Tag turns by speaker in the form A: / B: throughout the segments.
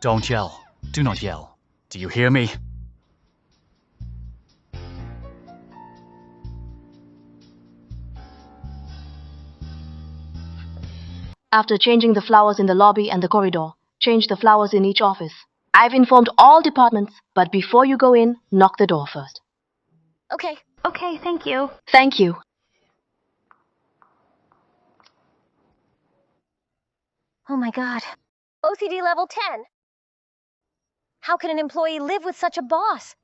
A: Don't yell. Do not yell. Do you hear me?
B: After changing the flowers in the lobby and the corridor, change the flowers in each office. I've informed all departments, but before you go in, knock the door first.
C: Okay.
B: Okay, thank you. Thank you.
C: Oh my god. OCD level 10. How can an employee live with such a boss?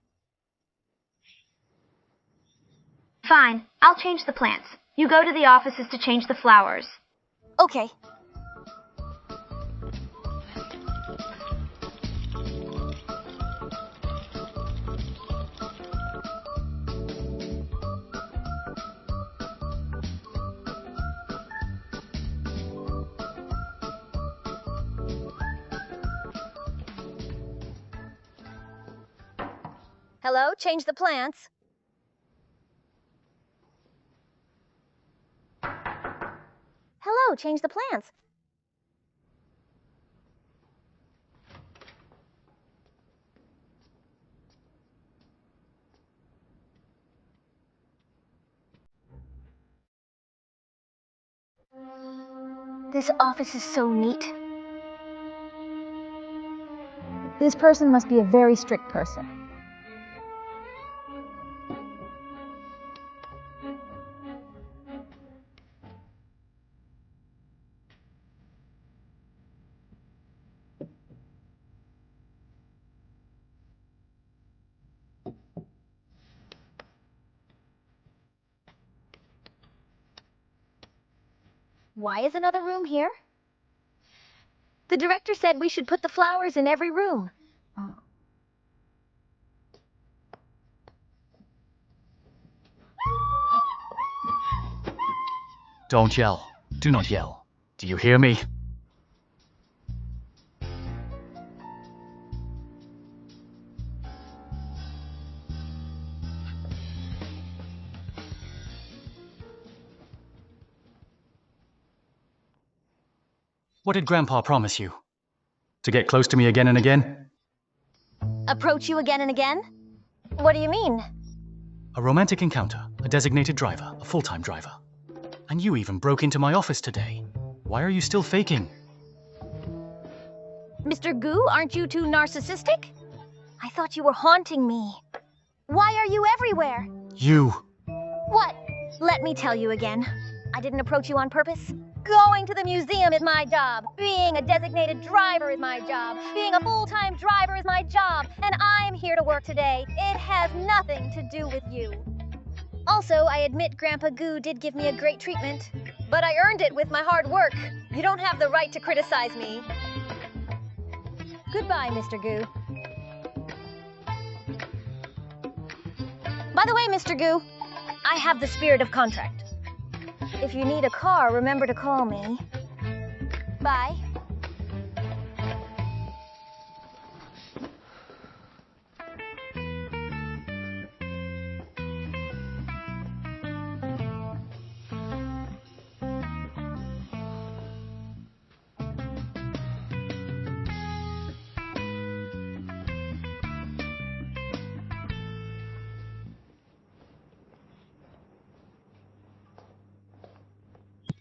D: Fine, I'll change the plants. You go to the offices to change the flowers.
C: Okay. Hello, change the plants. Hello, change the plants. This office is so neat.
E: This person must be a very strict person.
C: Why is another room here? The director said we should put the flowers in every room.
A: Don't yell. Do not yell. Do you hear me? What did Grandpa promise you? To get close to me again and again?
C: Approach you again and again? What do you mean?
A: A romantic encounter, a designated driver, a full-time driver. And you even broke into my office today. Why are you still faking?
C: Mr. Gu, aren't you too narcissistic? I thought you were haunting me. Why are you everywhere?
A: You!
C: What? Let me tell you again. I didn't approach you on purpose. Going to the museum is my job. Being a designated driver is my job. Being a full-time driver is my job. And I'm here to work today. It has nothing to do with you. Also, I admit Grandpa Gu did give me a great treatment. But I earned it with my hard work. You don't have the right to criticize me. Goodbye, Mr. Gu. By the way, Mr. Gu, I have the spirit of contract. If you need a car, remember to call me. Bye.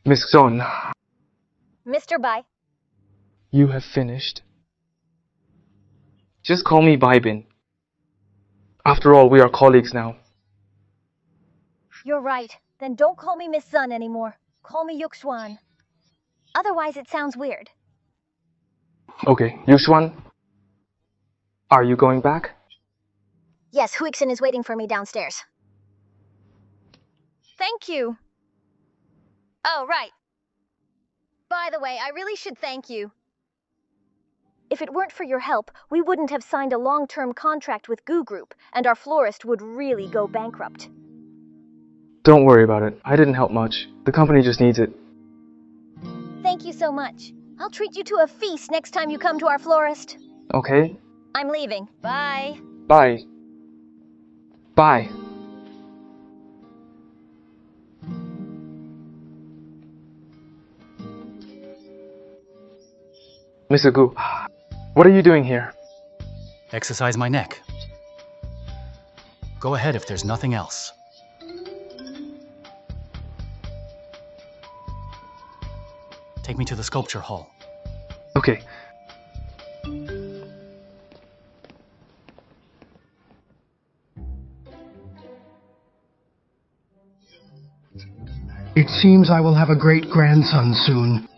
F: Miss Zon,
C: Mr. Bai.
F: you have finished. Just call me Baibin. After all, we are colleagues now.
C: You're right. Then don't call me Miss Sun anymore. Call me Yuxuan. Otherwise, it sounds weird.
F: Okay, Yuxuan, are you going back?
C: Yes, Huixin is waiting for me downstairs. Thank you. Oh, right. By the way, I really should thank you. If it weren't for your help, we wouldn't have signed a long-term contract with Gu Group, and our florist would really go bankrupt.
F: Don't worry about it. I didn't help much. The company just needs it.
C: Thank you so much. I'll treat you to a feast next time you come to our florist.
F: Okay?
C: I'm leaving. Bye.
F: Bye. Bye. Mr. Gu, What are you doing here?
A: Exercise my neck. Go ahead if there's nothing else. Take me to the sculpture hall.
F: Okay.
G: It seems I will have a great grandson soon.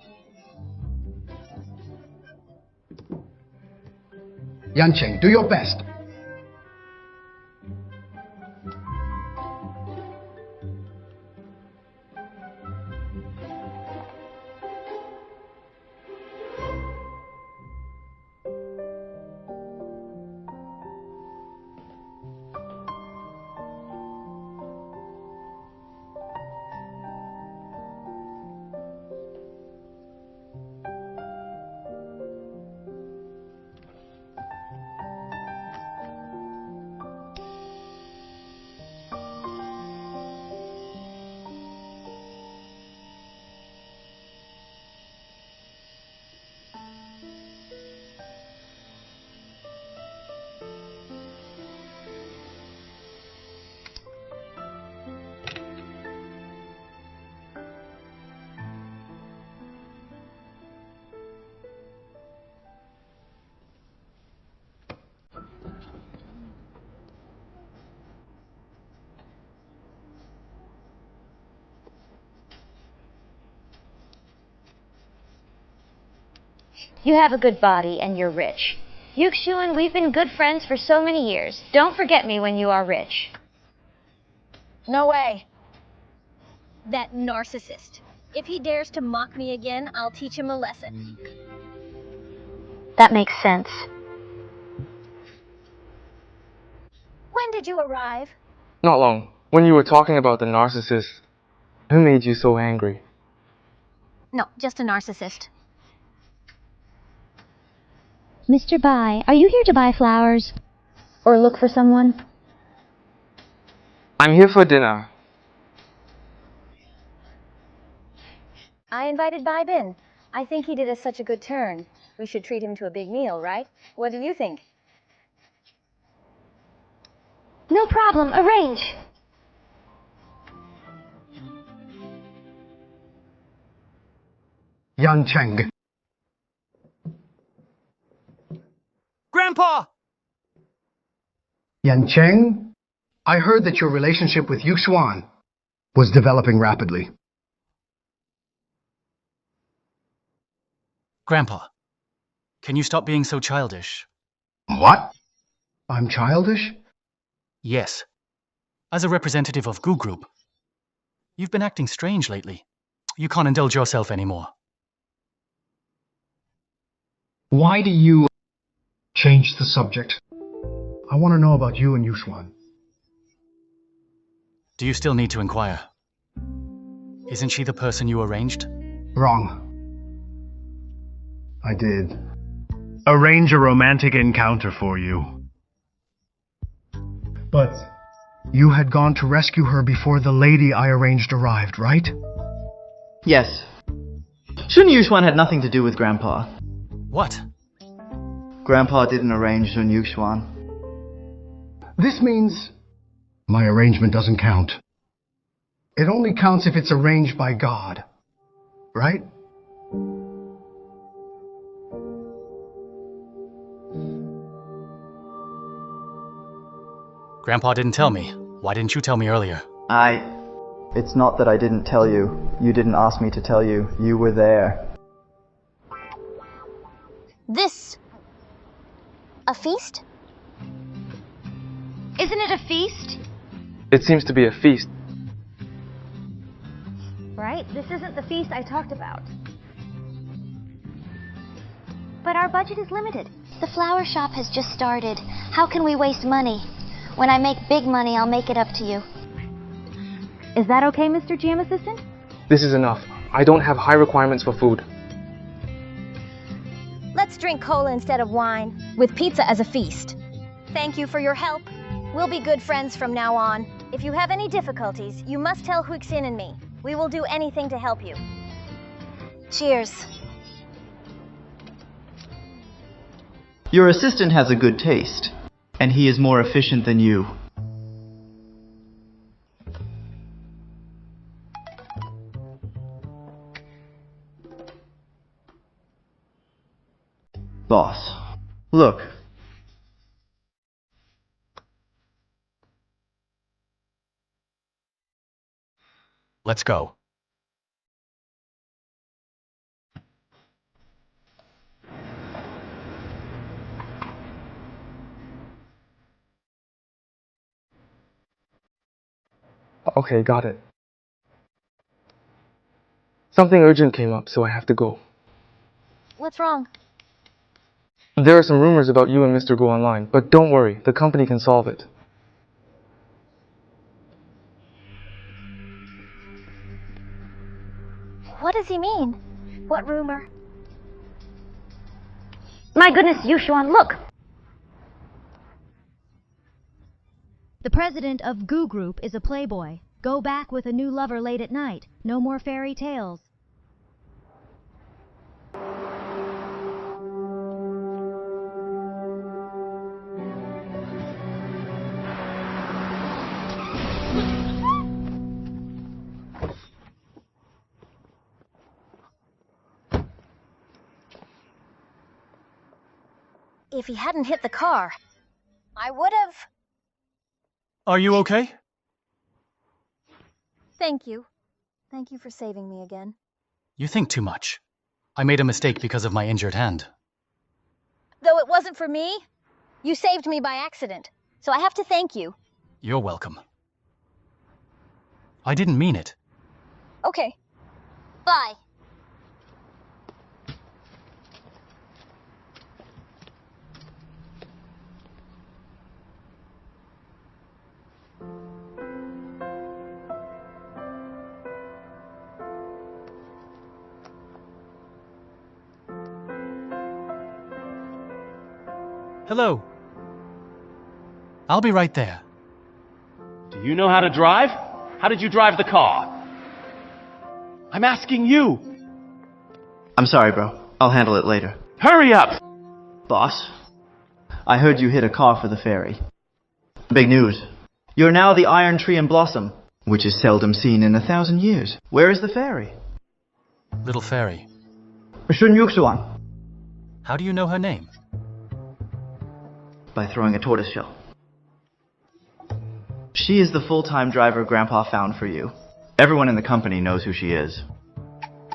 G: Yancheng, do your best.
D: You have a good body and you're rich. Yuxuan, we've been good friends for so many years. Don't forget me when you are rich.
C: No way. That narcissist. If he dares to mock me again, I'll teach him a lesson.
D: That makes sense.
C: When did you arrive?
F: Not long. When you were talking about the narcissist, who made you so angry?
C: No, just a narcissist.
D: Mr. Bai, are you here to buy flowers? Or look for someone?
F: I'm here for dinner.
C: I invited Bai Bin. I think he did us such a good turn. We should treat him to a big meal, right? What do you think?
D: No problem, arrange.
G: Yancheng.
A: Grandpa!
G: Yancheng, I heard that your relationship with Yu Xuan was developing rapidly.
A: Grandpa, can you stop being so childish?
G: What? I'm childish?
A: Yes. As a representative of Gu Group, you've been acting strange lately. You can't indulge yourself anymore.
G: Why do you change the subject? I want to know about you and Yuxuan.
A: Do you still need to inquire? Isn't she the person you arranged?
G: Wrong. I did arrange a romantic encounter for you. But you had gone to rescue her before the lady I arranged arrived, right?
H: Yes. Shouldn't Yuxuan had nothing to do with Grandpa?
A: What?
H: Grandpa didn't arrange on Yuxuan.
G: This means my arrangement doesn't count. It only counts if it's arranged by God, right?
A: Grandpa didn't tell me. Why didn't you tell me earlier?
H: It's not that I didn't tell you. You didn't ask me to tell you. You were there.
C: This... a feast?
D: Isn't it a feast?
F: It seems to be a feast.
D: Right? This isn't the feast I talked about. But our budget is limited.
I: The flower shop has just started. How can we waste money? When I make big money, I'll make it up to you.
D: Is that okay, Mr. GM Assistant?
F: This is enough. I don't have high requirements for food.
C: Let's drink cola instead of wine, with pizza as a feast. Thank you for your help. We'll be good friends from now on. If you have any difficulties, you must tell Yuxuan and me. We will do anything to help you.
I: Cheers.
H: Your assistant has a good taste, and he is more efficient than you. Boss, look.
A: Let's go.
F: Okay, got it. Something urgent came up, so I have to go.
C: What's wrong?
F: There are some rumors about you and Mr. Go online, but don't worry, the company can solve it.
C: What does he mean? What rumor?
D: My goodness, Yuxuan, look!
J: The president of Goo Group is a playboy. Go back with a new lover late at night. No more fairy tales.
C: If he hadn't hit the car, I would have.
A: Are you okay?
C: Thank you. Thank you for saving me again.
A: You think too much. I made a mistake because of my injured hand.
C: Though it wasn't for me, you saved me by accident, so I have to thank you.
A: You're welcome. I didn't mean it.
C: Okay. Bye.
A: Hello. I'll be right there.
K: Do you know how to drive? How did you drive the car? I'm asking you.
H: I'm sorry, bro. I'll handle it later.
K: Hurry up!
H: Boss, I heard you hit a car for the ferry. Big news. You're now the Iron Tree and Blossom, which is seldom seen in 1,000 years. Where is the ferry?
A: Little fairy.
H: Sheng Yuxuan.
A: How do you know her name?
H: By throwing a tortoise shell. She is the full-time driver Grandpa found for you. Everyone in the company knows who she is.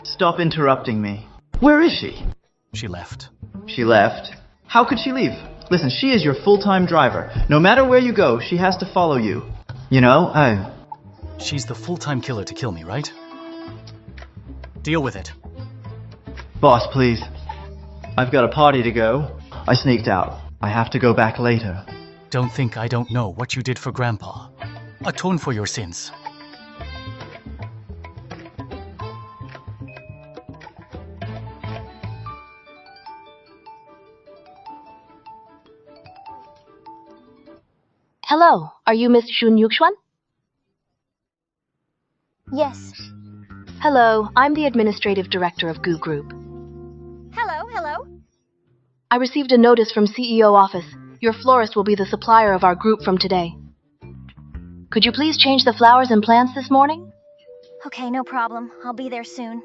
H: Stop interrupting me. Where is she?
A: She left.
H: She left? How could she leave? Listen, she is your full-time driver. No matter where you go, she has to follow you. You know,
A: She's the full-time killer to kill me, right? Deal with it.
H: Boss, please. I've got a party to go. I sneaked out. I have to go back later.
A: Don't think I don't know what you did for Grandpa. Atone for your sins.
B: Hello, are you Miss Shun Yuxuan?
C: Yes.
B: Hello, I'm the administrative director of Goo Group.
C: Hello, hello.
B: I received a notice from CEO office. Your florist will be the supplier of our group from today. Could you please change the flowers and plants this morning?
C: Okay, no problem. I'll be there soon.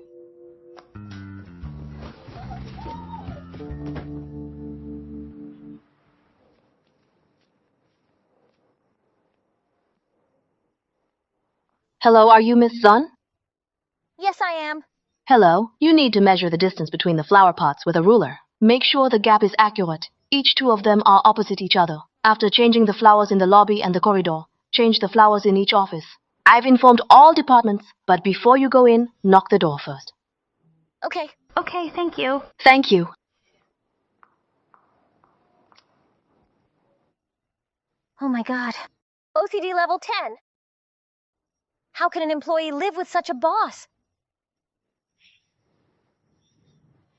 B: Hello, are you Miss Zun?
C: Yes, I am.
B: Hello, you need to measure the distance between the flower pots with a ruler. Make sure the gap is accurate. Each two of them are opposite each other. After changing the flowers in the lobby and the corridor, change the flowers in each office. I've informed all departments, but before you go in, knock the door first.
C: Okay.
D: Okay, thank you.
B: Thank you.
C: Oh my god. OCD level 10. How can an employee live with such a boss?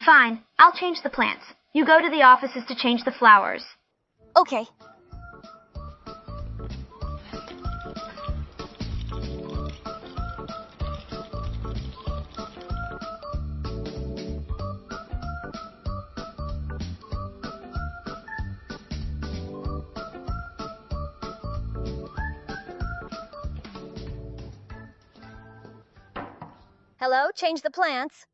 D: Fine, I'll change the plants. You go to the offices to change the flowers.
C: Okay. Hello, change the plants.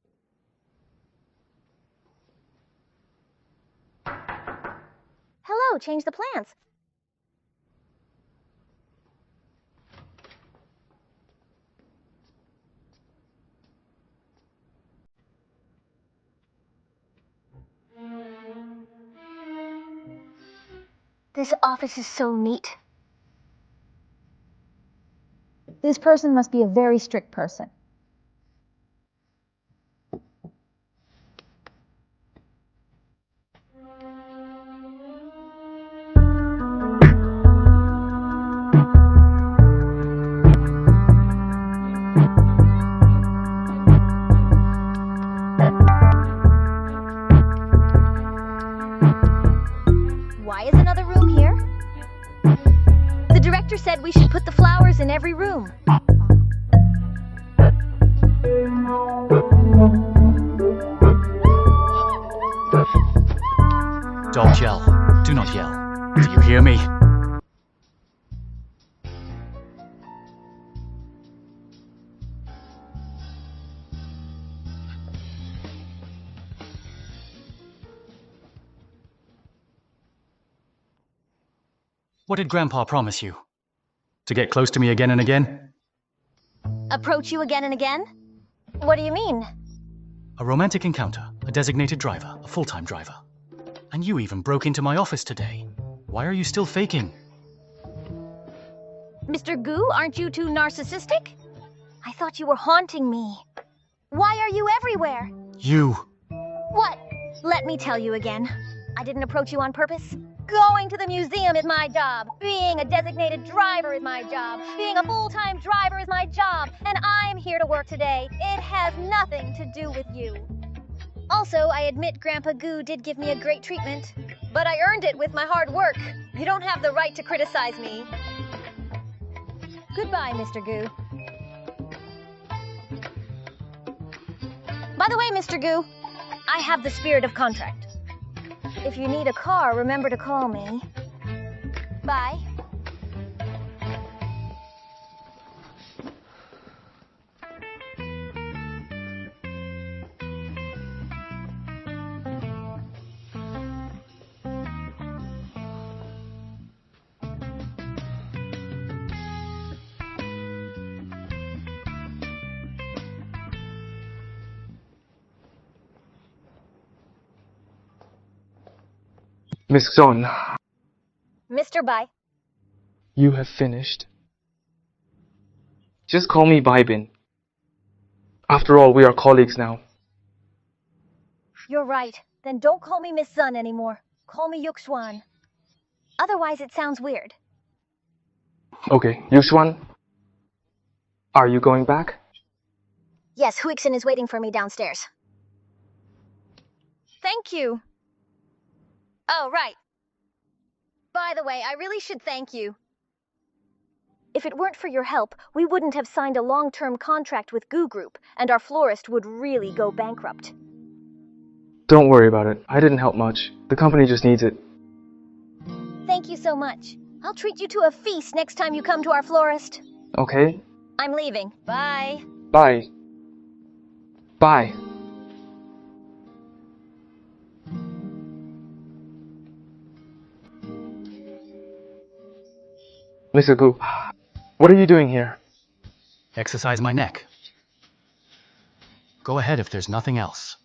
C: Hello, change the plants. This office is so neat.
E: This person must be a very strict person.
C: Why is another room here? The director said we should put the flowers in every room.
A: Don't yell. Do not yell. Do you hear me? What did Grandpa promise you? To get close to me again and again?
C: Approach you again and again? What do you mean?
A: A romantic encounter, a designated driver, a full-time driver. And you even broke into my office today. Why are you still faking?
C: Mr. Gu, aren't you too narcissistic? I thought you were haunting me. Why are you everywhere?
A: You.
C: What? Let me tell you again. I didn't approach you on purpose. Going to the museum is my job. Being a designated driver is my job. Being a full-time driver is my job. And I'm here to work today. It has nothing to do with you. Also, I admit Grandpa Gu did give me a great treatment. But I earned it with my hard work. You don't have the right to criticize me. Goodbye, Mr. Gu. By the way, Mr. Gu, I have the spirit of contract. If you need a car, remember to call me. Bye.
F: Miss Xuan,
C: Mr. Bai.
F: you have finished. Just call me Baibin. After all, we are colleagues now.
C: You're right. Then don't call me Miss Sun anymore. Call me Yuxuan. Otherwise, it sounds weird.
F: Okay, Yuxuan, are you going back?
C: Yes, Huixin is waiting for me downstairs. Thank you. Oh, right. By the way, I really should thank you. If it weren't for your help, we wouldn't have signed a long-term contract with Gu Group, and our florist would really go bankrupt.
F: Don't worry about it. I didn't help much. The company just needs it.
C: Thank you so much. I'll treat you to a feast next time you come to our florist.
F: Okay?
C: I'm leaving. Bye.
F: Bye. Bye. Mr. Gu, what are you doing here?
A: Exercise my neck. Go ahead if there's nothing else.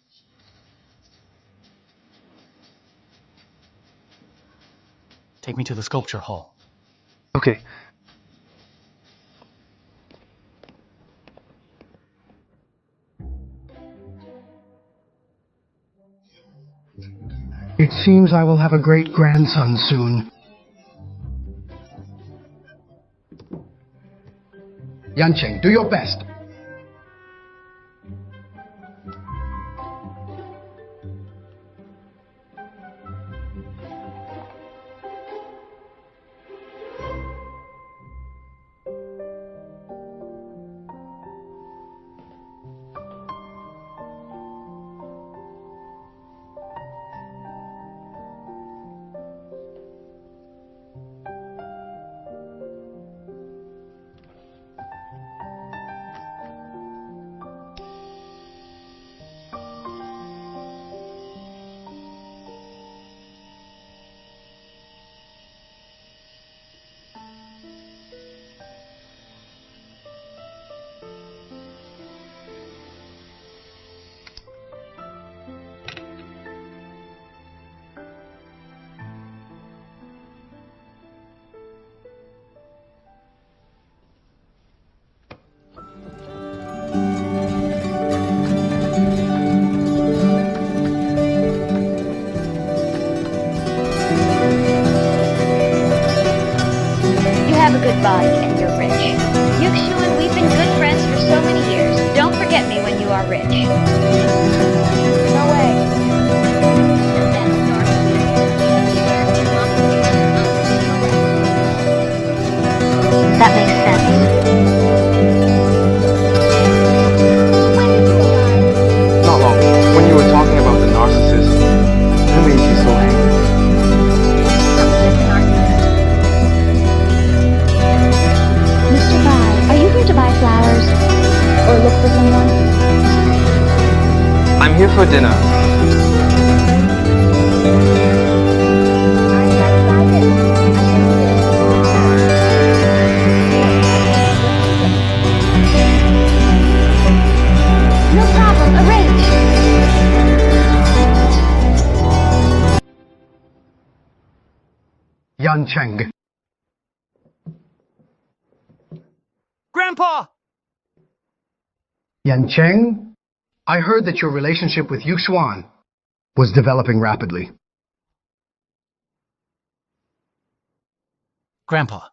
A: Take me to the sculpture hall.
F: Okay.
G: It seems I will have a great grandson soon. Yancheng, do your best.
D: good body and you're rich. Yuxuan, we've been good friends for so many years. Don't forget me when you are rich.
C: No way.
I: That makes sense.
F: Not long. When you were talking about the narcissist, who made you so angry?
E: Mr. Bai, are you here to buy flowers? Or look for someone?
F: I'm here for dinner.
I: No problem, arrange.
G: Yancheng.
A: Grandpa!
G: Yancheng, I heard that your relationship with Yu Xuan was developing rapidly.
A: Grandpa,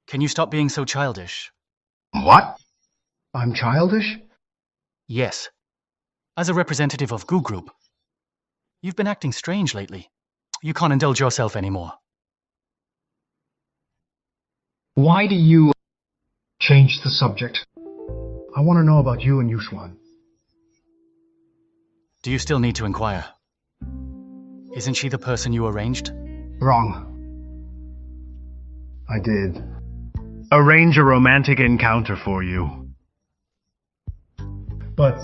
A: can you stop being so childish?
G: What? I'm childish?
A: Yes. As a representative of Gu Group, you've been acting strange lately. You can't indulge yourself anymore.
G: Why do you change the subject? I want to know about you and Yuxuan.
A: Do you still need to inquire? Isn't she the person you arranged?
G: Wrong. I did arrange a romantic encounter for you. But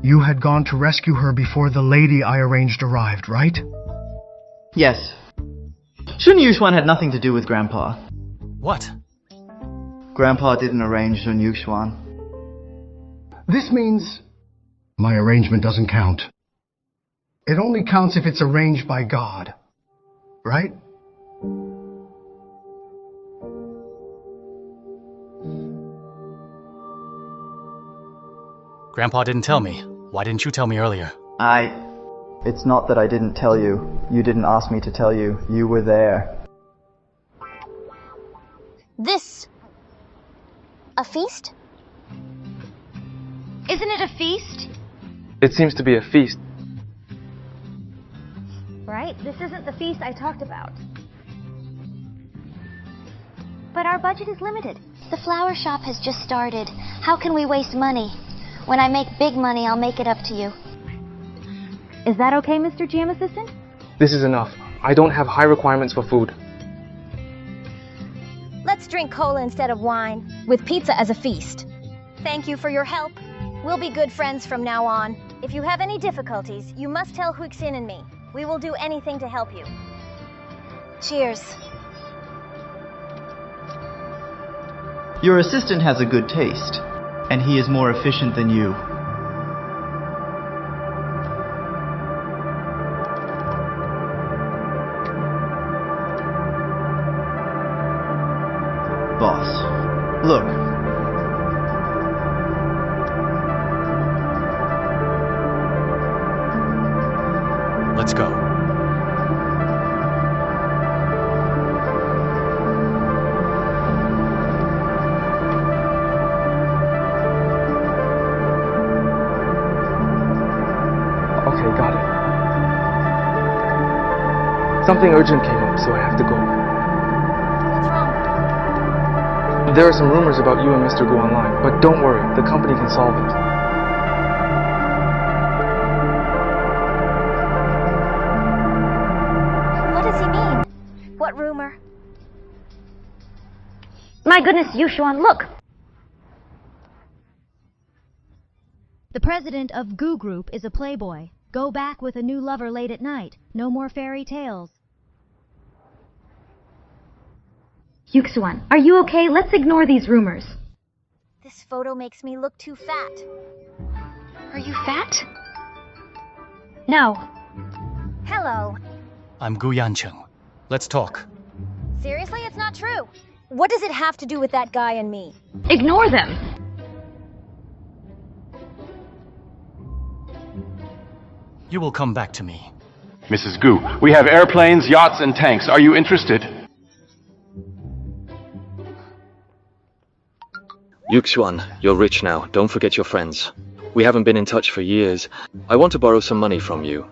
G: you had gone to rescue her before the lady I arranged arrived, right?
H: Yes. Shun Yuxuan had nothing to do with Grandpa.
A: What?
H: Grandpa didn't arrange Shun Yuxuan.
G: This means my arrangement doesn't count. It only counts if it's arranged by God, right?
A: Grandpa didn't tell me. Why didn't you tell me earlier?
H: It's not that I didn't tell you. You didn't ask me to tell you. You were there.
I: This... a feast?
D: Isn't it a feast?
F: It seems to be a feast.
D: Right? This isn't the feast I talked about.
I: But our budget is limited. The flower shop has just started. How can we waste money? When I make big money, I'll make it up to you.
J: Is that okay, Mr. GM Assistant?
F: This is enough. I don't have high requirements for food.
C: Let's drink cola instead of wine, with pizza as a feast. Thank you for your help. We'll be good friends from now on. If you have any difficulties, you must tell Huixin and me. We will do anything to help you. Cheers.
H: Your assistant has a good taste, and he is more efficient than you. Boss, look.
A: Let's go.
F: Okay, got it. Something urgent came up, so I have to go.
C: What's wrong?
F: There are some rumors about you and Mr. Gu online, but don't worry, the company can solve it.
C: What does he mean? What rumor?
D: My goodness, Yuxuan, look!
J: The president of Gu Group is a playboy. Go back with a new lover late at night. No more fairy tales.
D: Yuxuan, are you okay? Let's ignore these rumors.
C: This photo makes me look too fat.
B: Are you fat?
D: No.
C: Hello.
A: I'm Gu Yancheng. Let's talk.
C: Seriously, it's not true. What does it have to do with that guy and me?
D: Ignore them.
A: You will come back to me.
K: Mrs. Gu, we have airplanes, yachts, and tanks. Are you interested?
L: Yuxuan, you're rich now. Don't forget your friends. We haven't been in touch for years. I want to borrow some money from you.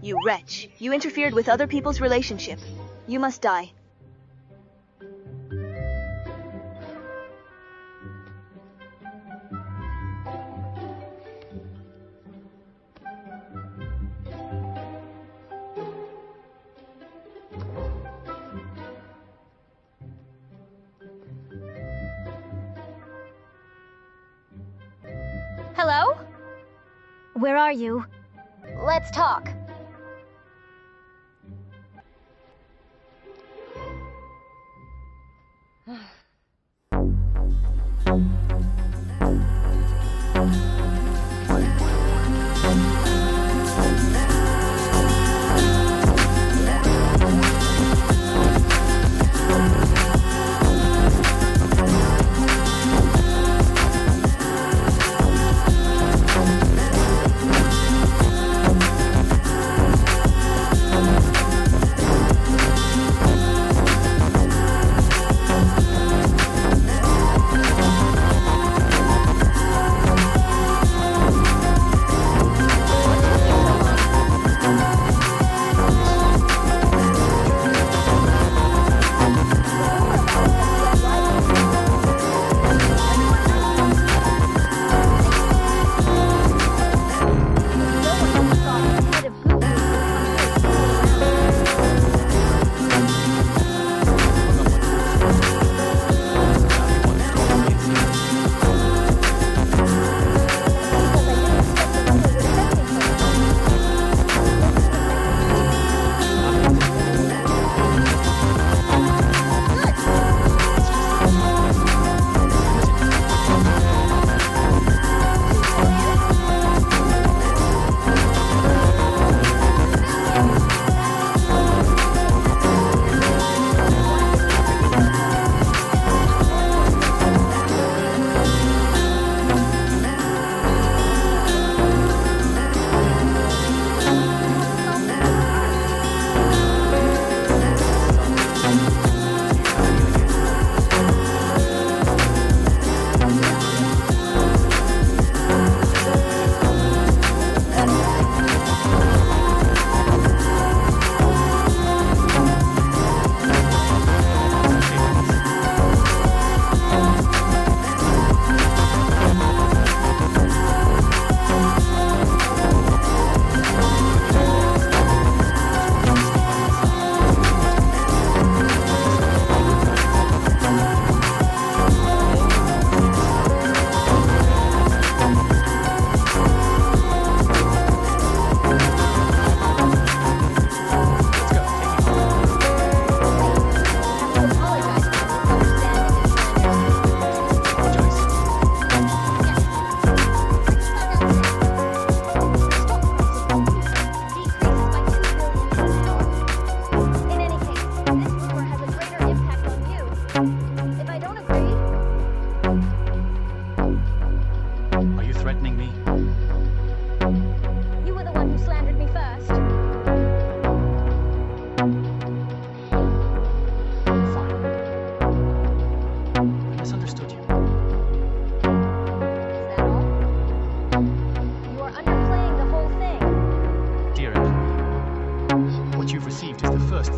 M: You wretch. You interfered with other people's relationship. You must die.
C: Hello? Where are you? Let's talk.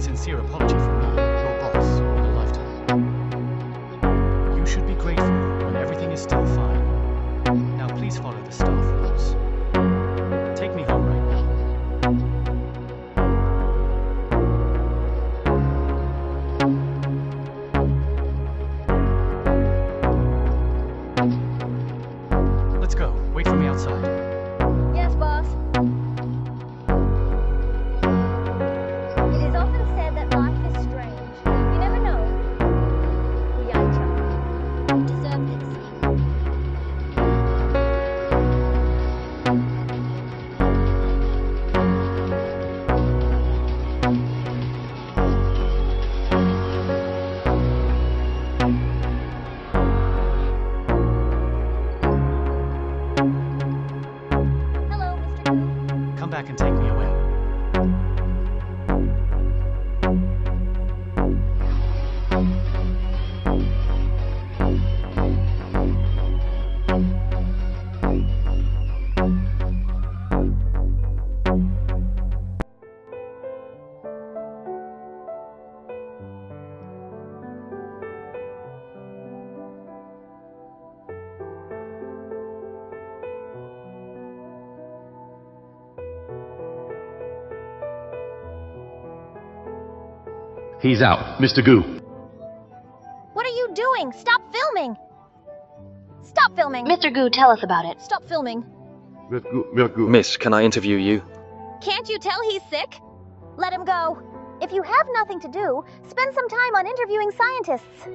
A: sincere apology from me, your boss, in a lifetime. You should be grateful when everything is still fine. Now please follow the staff rules. Take me home right now. Let's go. Wait for me outside.
C: Yes, boss. It is often said that life is strange.
K: He's out. Mr. Gu.
C: What are you doing? Stop filming! Stop filming!
B: Mr. Gu, tell us about it.
C: Stop filming.
L: Miss, can I interview you?
C: Can't you tell he's sick? Let him go. If you have nothing to do, spend some time on interviewing scientists.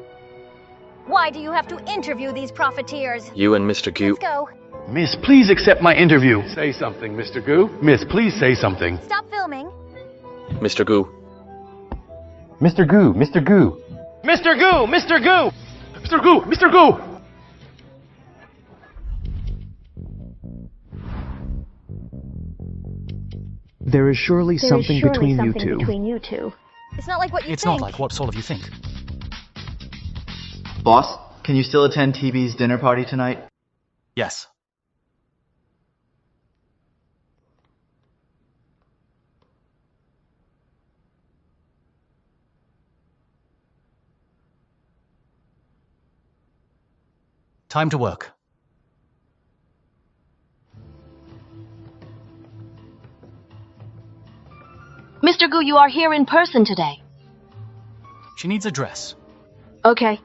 C: Why do you have to interview these profiteers?
L: You and Mr. Gu.
C: Let's go.
K: Miss, please accept my interview. Say something, Mr. Gu. Miss, please say something.
C: Stop filming.
L: Mr. Gu.
K: Mr. Gu, Mr. Gu. Mr. Gu, Mr. Gu! Mr. Gu, Mr. Gu!
N: There is surely something between you two.
C: It's not like what you
A: It's
C: think.
A: not like what sort of you think.
H: Boss, can you still attend TB's dinner party tonight?
A: Yes. Time to work.
B: Mr. Gu, you are here in person today.
A: She needs a dress.
B: Okay.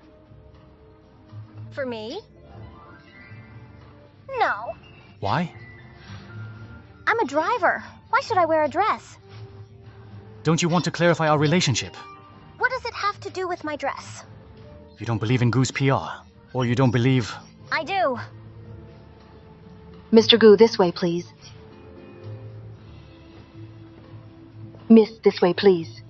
C: For me? No.
A: Why?
C: I'm a driver. Why should I wear a dress?
A: Don't you want to clarify our relationship?
C: What does it have to do with my dress?
A: You don't believe in Gu's PR. Or you don't believe...
C: I do.
B: Mr. Gu, this way, please. Miss, this way, please.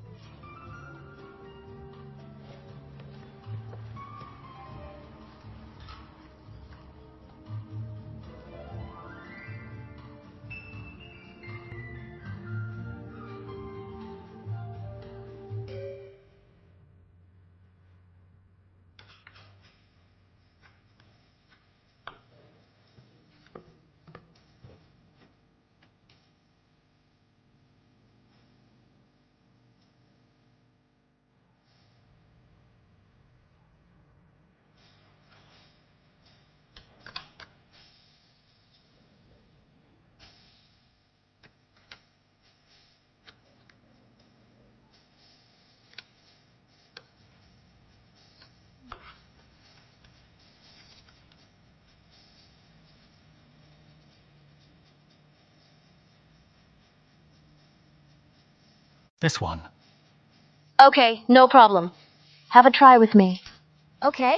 A: This one.
B: Okay, no problem. Have a try with me.
C: Okay.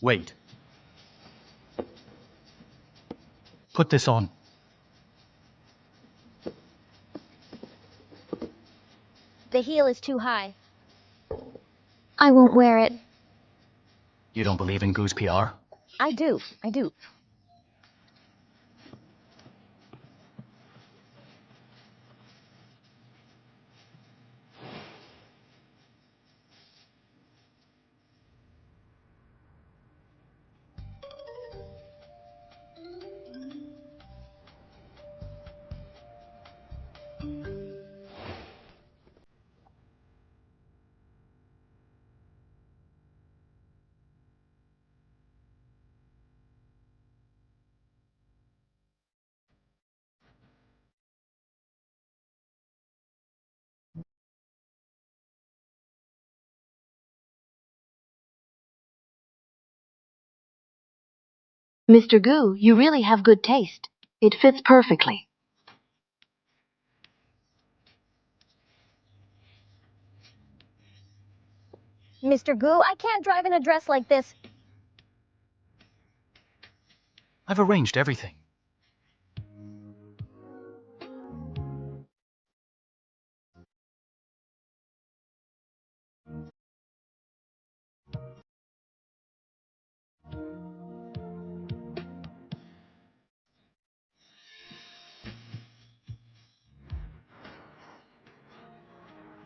A: Wait. Put this on.
C: The heel is too high. I won't wear it.
A: You don't believe in Gu's PR?
C: I do. I do.
B: Mr. Gu, you really have good taste. It fits perfectly.
C: Mr. Gu, I can't drive in a dress like this.
A: I've arranged everything.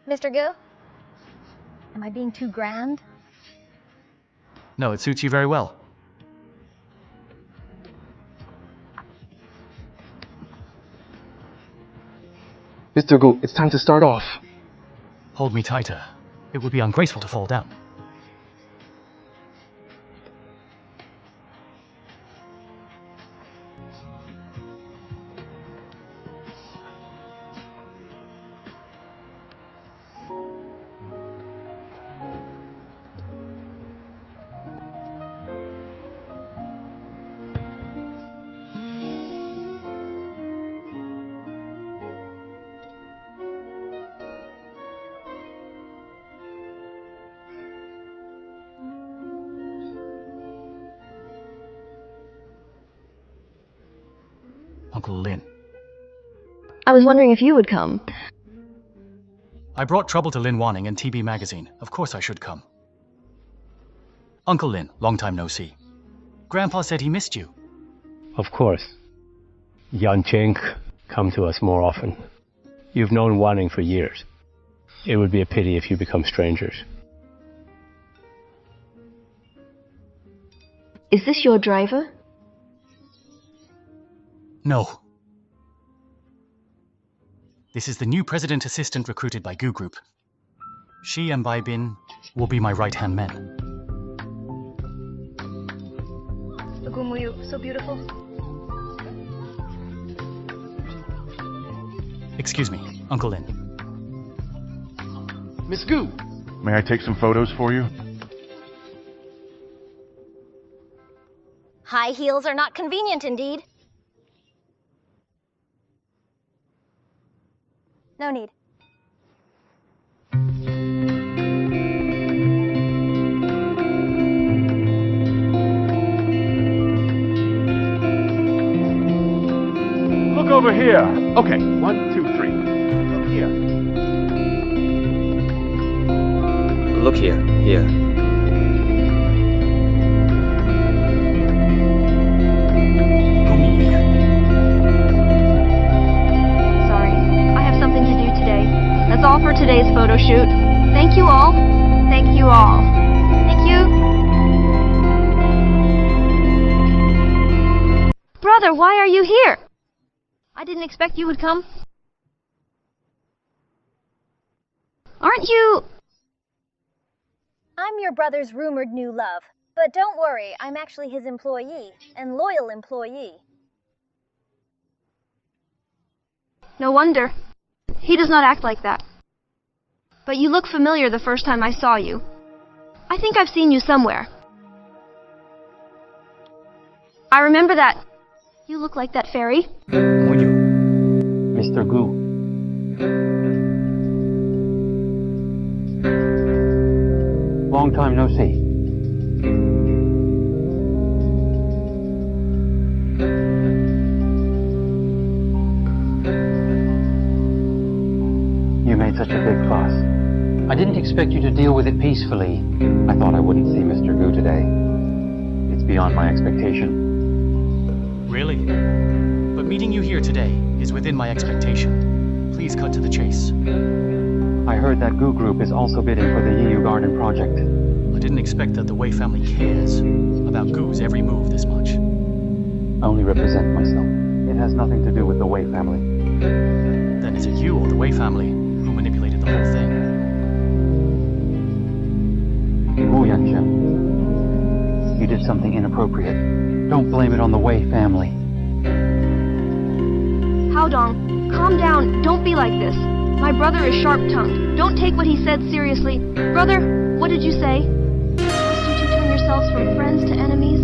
C: Mr. Gu? Am I being too grand?
A: No, it suits you very well.
F: Mr. Gu, it's time to start off.
A: Hold me tighter. It would be ungraceful to fall down. Uncle Lin.
O: I was wondering if you would come.
A: I brought trouble to Lin Wanning and TB Magazine. Of course I should come. Uncle Lin, long time no see. Grandpa said he missed you.
P: Of course. Yancheng, come to us more often. You've known Wanning for years. It would be a pity if you become strangers.
O: Is this your driver?
A: No. This is the new president assistant recruited by Gu Group. She and Bai Bin will be my right-hand men.
M: Agumuyu, so beautiful.
A: Excuse me, Uncle Lin.
K: Miss Gu!
Q: May I take some photos for you?
C: High heels are not convenient indeed. No need.
Q: Look over here. Okay, 1, 2, 3. Look here.
L: Look here, here.
O: Sorry, I have something to do today. That's all for today's photo shoot. Thank you all. Thank you all. Thank you. Brother, why are you here? I didn't expect you would come. Aren't you...
C: I'm your brother's rumored new love. But don't worry, I'm actually his employee, and loyal employee.
O: No wonder. He does not act like that. But you look familiar the first time I saw you. I think I've seen you somewhere. I remember that. You look like that fairy.
P: Mr. Gu. Long time no see. You made such a big fuss. I didn't expect you to deal with it peacefully. I thought I wouldn't see Mr. Gu today. It's beyond my expectation.
A: Really? But meeting you here today is within my expectation. Please cut to the chase.
P: I heard that Gu Group is also bidding for the Yiyu Garden project.
A: I didn't expect that the Wei family cares about Gu's every move this much.
P: I only represent myself. It has nothing to do with the Wei family.
A: Then is it you or the Wei family who manipulated the whole thing?
P: Wu Yancheng, you did something inappropriate. Don't blame it on the Wei family.
O: Haodong, calm down. Don't be like this. My brother is sharp-tongued. Don't take what he said seriously. Brother, what did you say? Must you two turn yourselves from friends to enemies?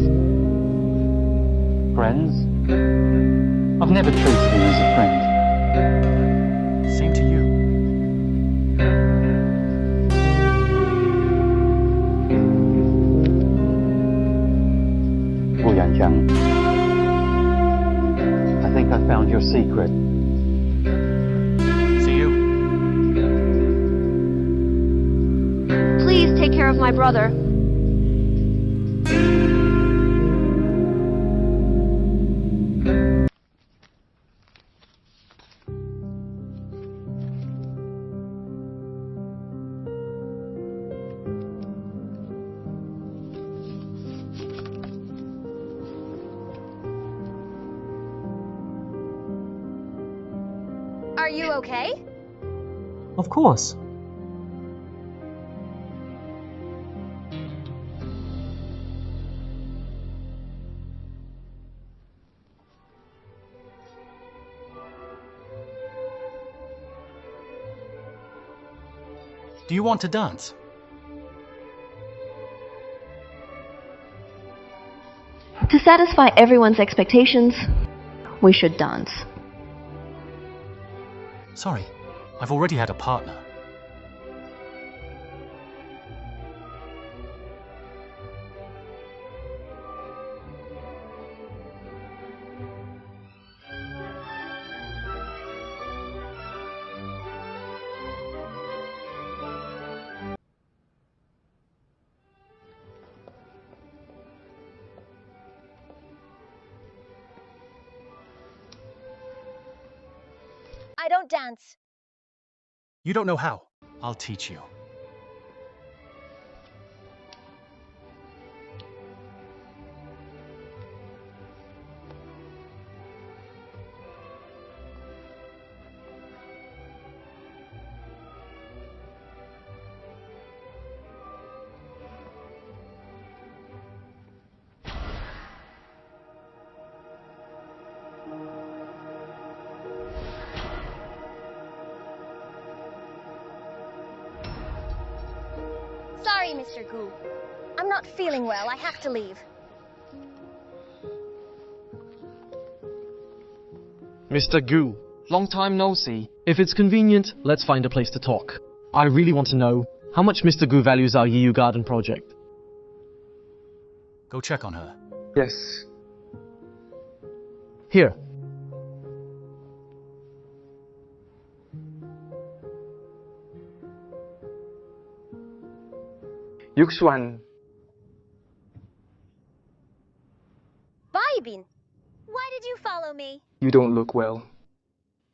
P: Friends? I've never treated you as a friend.
A: Same to you.
P: Wu Yancheng, I think I found your secret.
A: See you.
O: Please take care of my brother.
C: Are you okay?
R: Of course.
A: Do you want to dance?
B: To satisfy everyone's expectations, we should dance.
A: Sorry, I've already had a partner.
C: I don't dance.
A: You don't know how. I'll teach you.
C: Sorry, Mr. Gu. I'm not feeling well. I have to leave.
S: Mr. Gu, long time no see. If it's convenient, let's find a place to talk. I really want to know how much Mr. Gu values our Yu Garden project.
A: Go check on her.
F: Yes.
S: Here.
F: Yuxuan.
C: Baibin, why did you follow me?
F: You don't look well.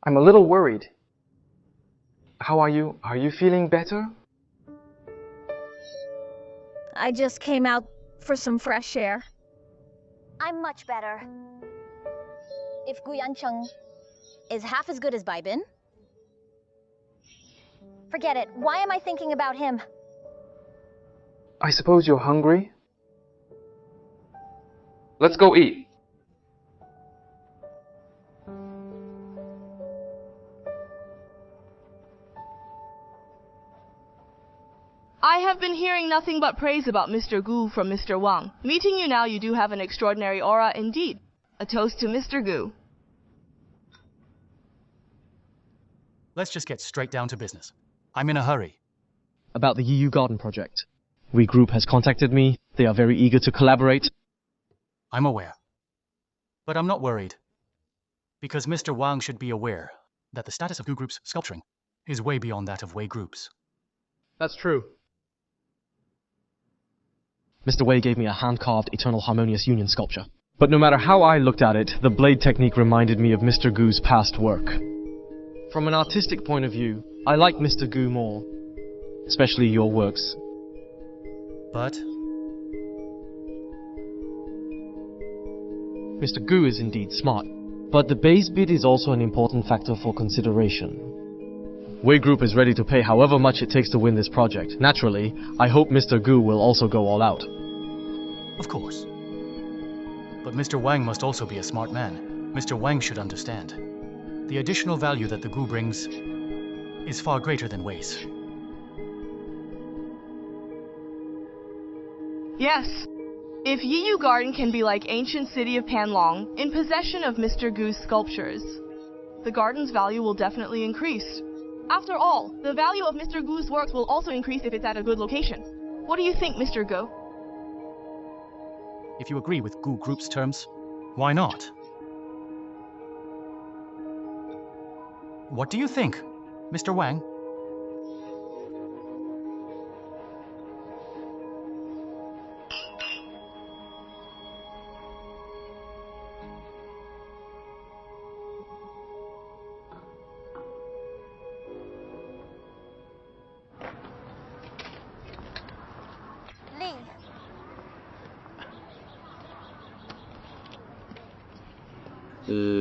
F: I'm a little worried. How are you? Are you feeling better?
C: I just came out for some fresh air. I'm much better. If Gu Yancheng is half as good as Baibin, forget it. Why am I thinking about him?
F: I suppose you're hungry? Let's go eat.
T: I have been hearing nothing but praise about Mr. Gu from Mr. Wang. Meeting you now, you do have an extraordinary aura indeed. A toast to Mr. Gu.
A: Let's just get straight down to business. I'm in a hurry.
S: About the Yu Garden project. We Group has contacted me. They are very eager to collaborate.
A: I'm aware. But I'm not worried. Because Mr. Wang should be aware that the status of Gu Group's sculpturing is way beyond that of Wei Group's.
S: That's true. Mr. Wei gave me a hand-carved Eternal Harmonious Union sculpture. But no matter how I looked at it, the blade technique reminded me of Mr. Gu's past work. From an artistic point of view, I like Mr. Gu more. Especially your works.
A: But?
S: Mr. Gu is indeed smart. But the base bid is also an important factor for consideration. Wei Group is ready to pay however much it takes to win this project. Naturally, I hope Mr. Gu will also go all out.
A: Of course. But Mr. Wang must also be a smart man. Mr. Wang should understand. The additional value that the Gu brings is far greater than Wei's.
T: Yes. If Yiyu Garden can be like ancient city of Panlong, in possession of Mr. Gu's sculptures, the garden's value will definitely increase. After all, the value of Mr. Gu's works will also increase if it's at a good location. What do you think, Mr. Gu?
A: If you agree with Gu Group's terms, why not? What do you think, Mr. Wang?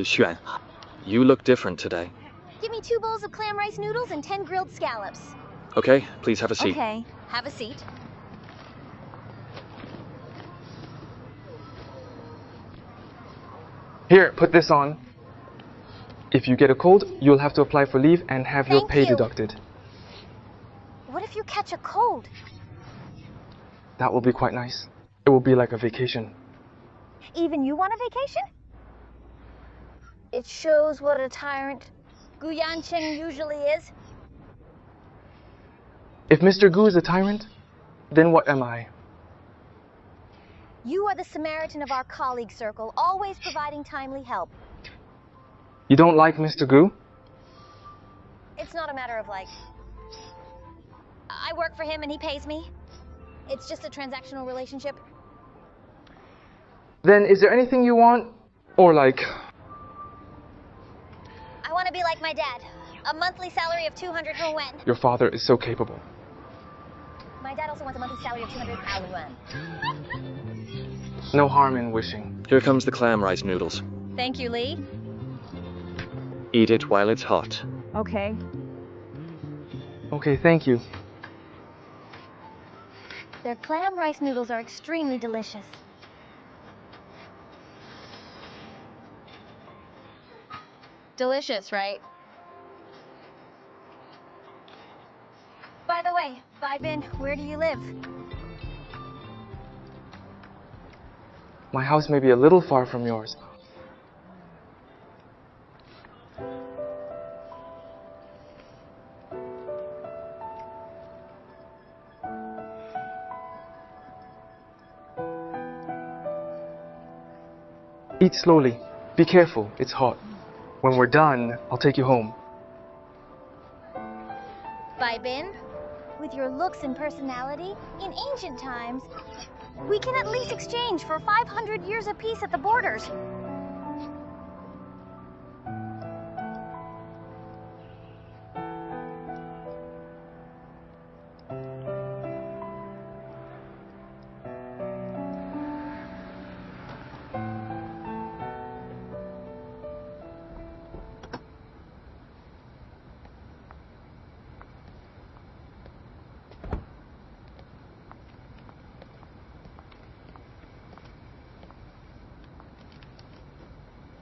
L: Xuan, you look different today.
C: Give me 2 bowls of clam rice noodles and 10 grilled scallops.
L: Okay, please have a seat.
C: Okay, have a seat.
F: Here, put this on. If you get a cold, you'll have to apply for leave and have your pay deducted.
C: What if you catch a cold?
F: That will be quite nice. It will be like a vacation.
C: Even you want a vacation? It shows what a tyrant Gu Yancheng usually is.
F: If Mr. Gu is a tyrant, then what am I?
C: You are the Samaritan of our colleague circle, always providing timely help.
F: You don't like Mr. Gu?
C: It's not a matter of like. I work for him and he pays me. It's just a transactional relationship.
F: Then is there anything you want? Or like...
C: I want to be like my dad. A monthly salary of 200 yuan.
F: Your father is so capable.
C: My dad also wants a monthly salary of 200,000 yuan.
F: No harm in wishing.
L: Here comes the clam rice noodles.
C: Thank you, Lee.
L: Eat it while it's hot.
C: Okay.
F: Okay, thank you.
C: Their clam rice noodles are extremely delicious. Delicious, right? By the way, Bin, where do you live?
F: My house may be a little far from yours. Eat slowly. Be careful, it's hot. When we're done, I'll take you home.
C: Bin, with your looks and personality, in ancient times, we can at least exchange for 500 years of peace at the borders.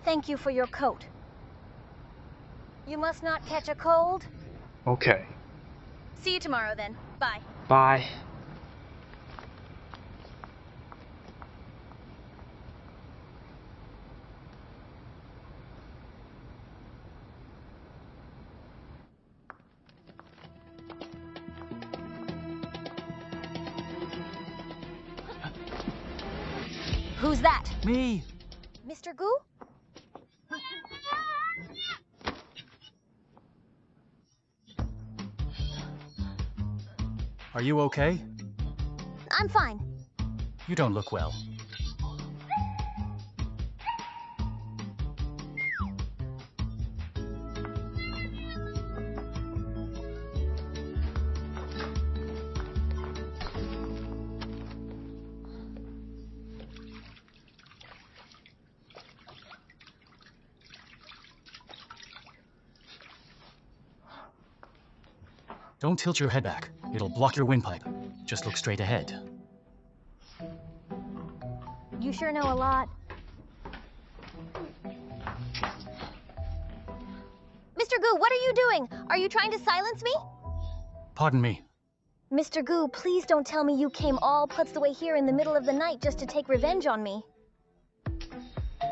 C: Thank you for your coat. You must not catch a cold.
F: Okay.
C: See you tomorrow then. Bye.
F: Bye.
C: Who's that?
A: Me.
C: Mr. Gu?
A: Are you okay?
C: I'm fine.
A: You don't look well. Don't tilt your head back. It'll block your windpipe. Just look straight ahead.
C: You sure know a lot. Mr. Gu, what are you doing? Are you trying to silence me?
A: Pardon me.
C: Mr. Gu, please don't tell me you came all putzed away here in the middle of the night just to take revenge on me.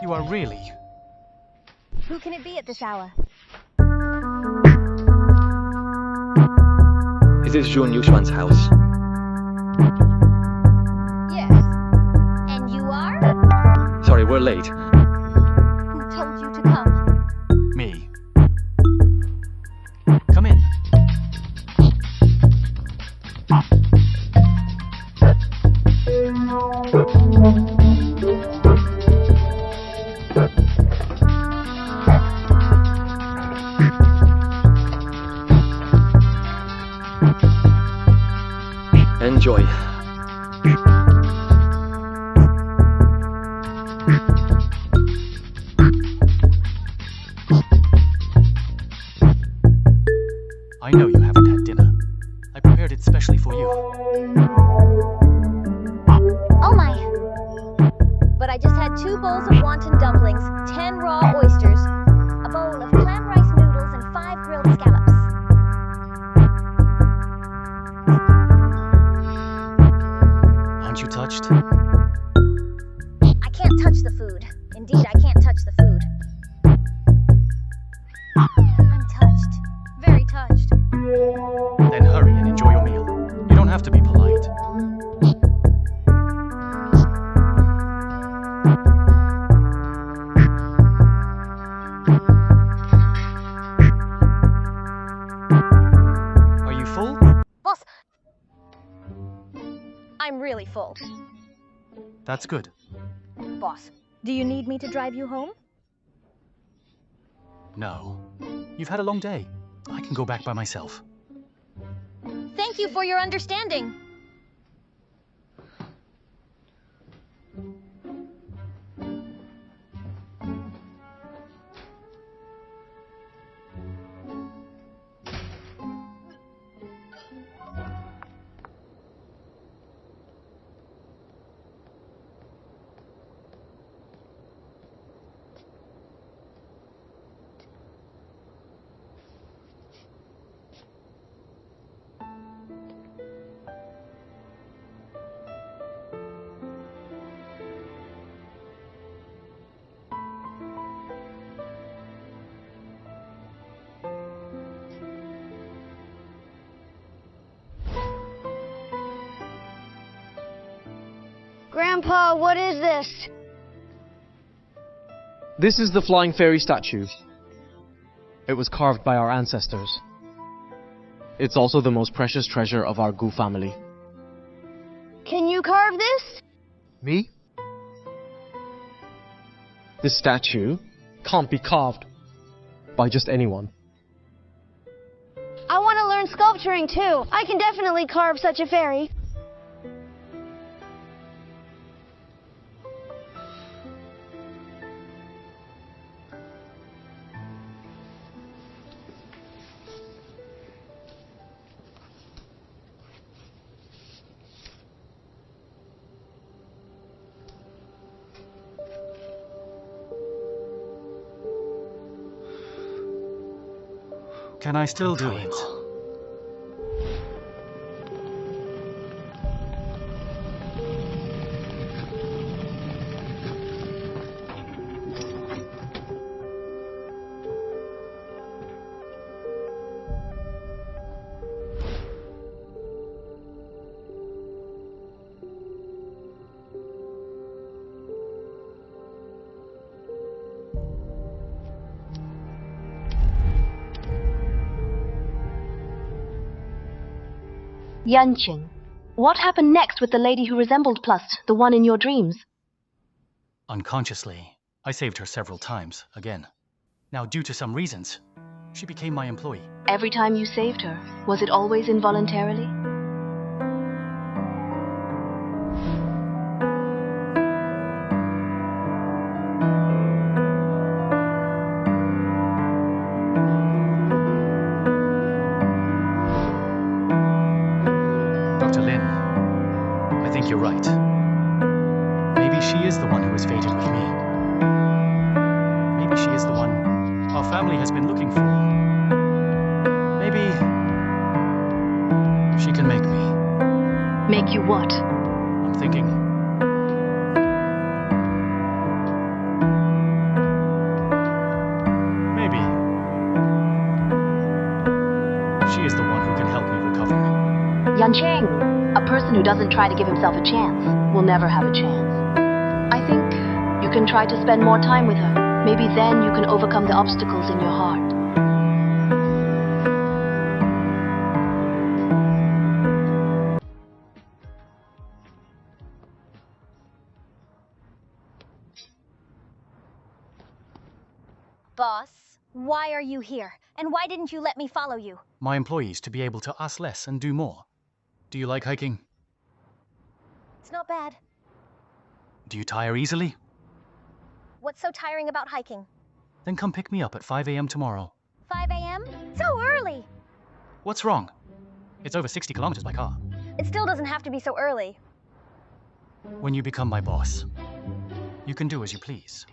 A: You are really...
C: Who can it be at this hour?
L: Is this Zhu and Yuxuan's house?
C: Yes. And you are?
L: Sorry, we're late.
C: Who told you to come?
A: Me. Come in.
L: Enjoy.
A: I know you haven't had dinner. I prepared it specially for you.
C: Oh my! But I just had 2 bowls of wonton dumplings, 10 raw oysters, a bowl of clam rice noodles, and 5 grilled scallops.
A: Aren't you touched?
C: I can't touch the food. Indeed, I can't touch the food. I'm touched. Very touched.
A: Then hurry and enjoy your meal. You don't have to be polite. Are you full?
C: Boss! I'm really full.
A: That's good.
C: Boss, do you need me to drive you home?
A: No. You've had a long day. I can go back by myself.
C: Thank you for your understanding.
O: Grandpa, what is this?
S: This is the flying fairy statue. It was carved by our ancestors. It's also the most precious treasure of our Gu family.
O: Can you carve this?
S: Me? This statue can't be carved by just anyone.
O: I want to learn sculpturing too. I can definitely carve such a fairy.
A: Can I still do it?
B: Yancheng, what happened next with the lady who resembled Plus, the one in your dreams?
A: Unconsciously, I saved her several times, again. Now, due to some reasons, she became my employee.
B: Every time you saved her, was it always involuntarily?
A: You're right. Maybe she is the one who is fated with me. Maybe she is the one our family has been looking for. Maybe she can make me.
B: Make you what?
A: I'm thinking. Maybe she is the one who can help me recover.
B: Yancheng! A person who doesn't try to give himself a chance will never have a chance. I think you can try to spend more time with her. Maybe then you can overcome the obstacles in your heart.
C: Boss, why are you here? And why didn't you let me follow you?
A: My employees to be able to ask less and do more. Do you like hiking?
C: It's not bad.
A: Do you tire easily?
C: What's so tiring about hiking?
A: Then come pick me up at 5 a.m. tomorrow.
C: 5 a.m.? So early!
A: What's wrong? It's over 60 kilometers by car.
C: It still doesn't have to be so early.
A: When you become my boss, you can do as you please.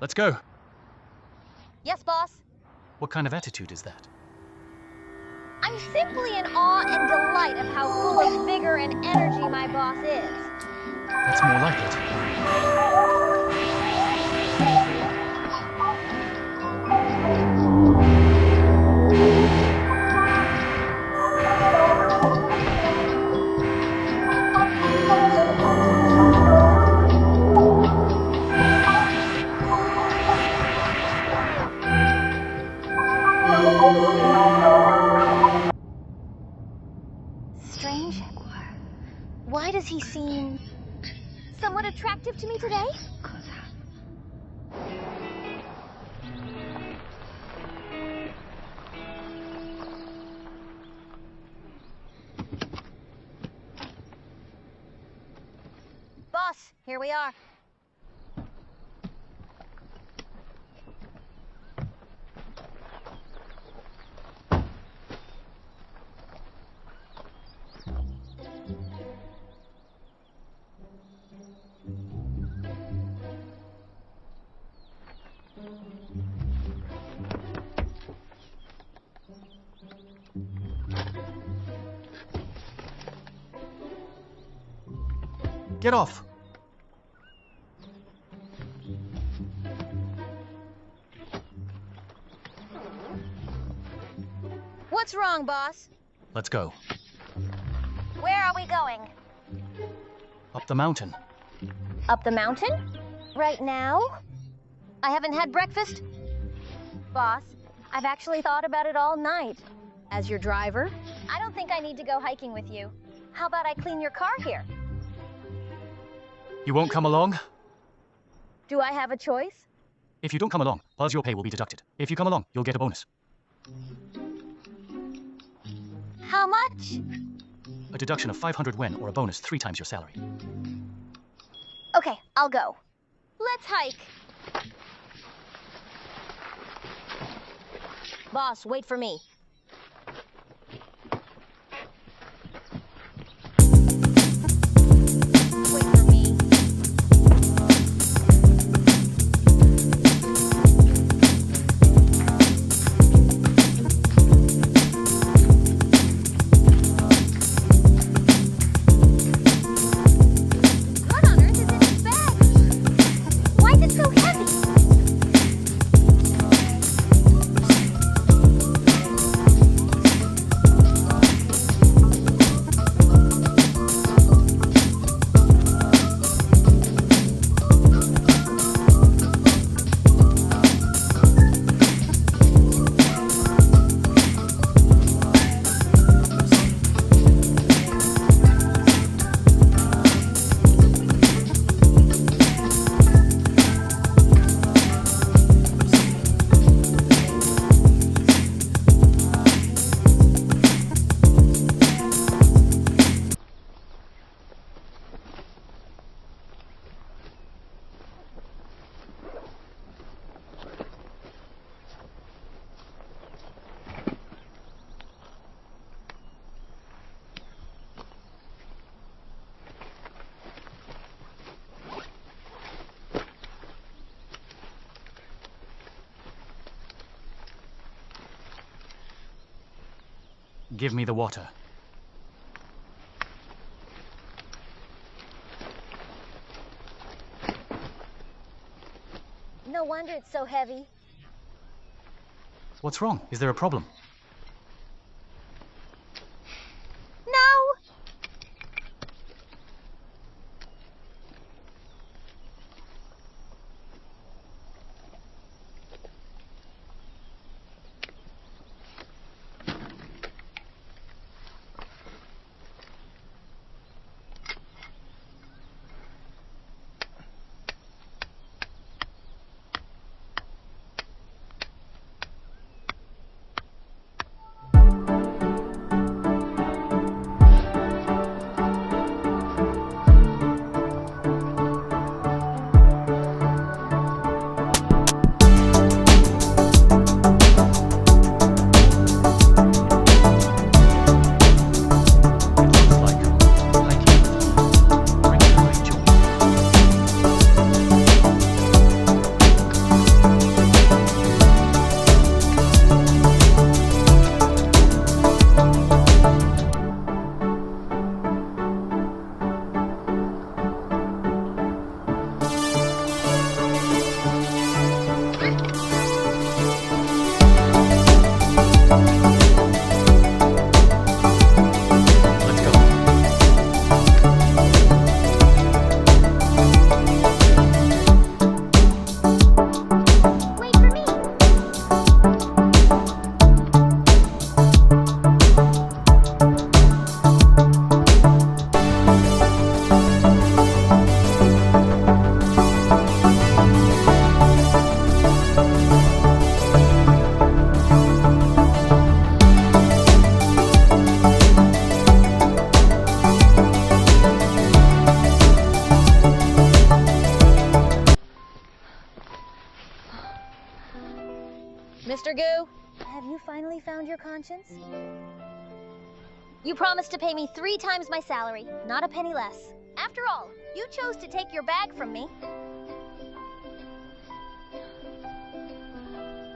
A: Let's go.
C: Yes, boss.
A: What kind of attitude is that?
C: I'm simply in awe and delight of how full of vigor and energy my boss is.
A: That's more like it.
C: today? Boss, here we are.
A: Get off!
C: What's wrong, boss?
A: Let's go.
C: Where are we going?
A: Up the mountain.
C: Up the mountain? Right now? I haven't had breakfast. Boss, I've actually thought about it all night. As your driver, I don't think I need to go hiking with you. How about I clean your car here?
A: You won't come along?
C: Do I have a choice?
A: If you don't come along, part of your pay will be deducted. If you come along, you'll get a bonus.
C: How much?
A: A deduction of 500 wen or a bonus 3 times your salary.
C: Okay, I'll go. Let's hike. Boss, wait for me. Wait for me. What on earth is in this bag? Why is it so heavy?
A: Give me the water.
C: No wonder it's so heavy.
A: What's wrong? Is there a problem?
C: No! Mr. Goo, have you finally found your conscience? You promised to pay me 3 times my salary, not a penny less. After all, you chose to take your bag from me.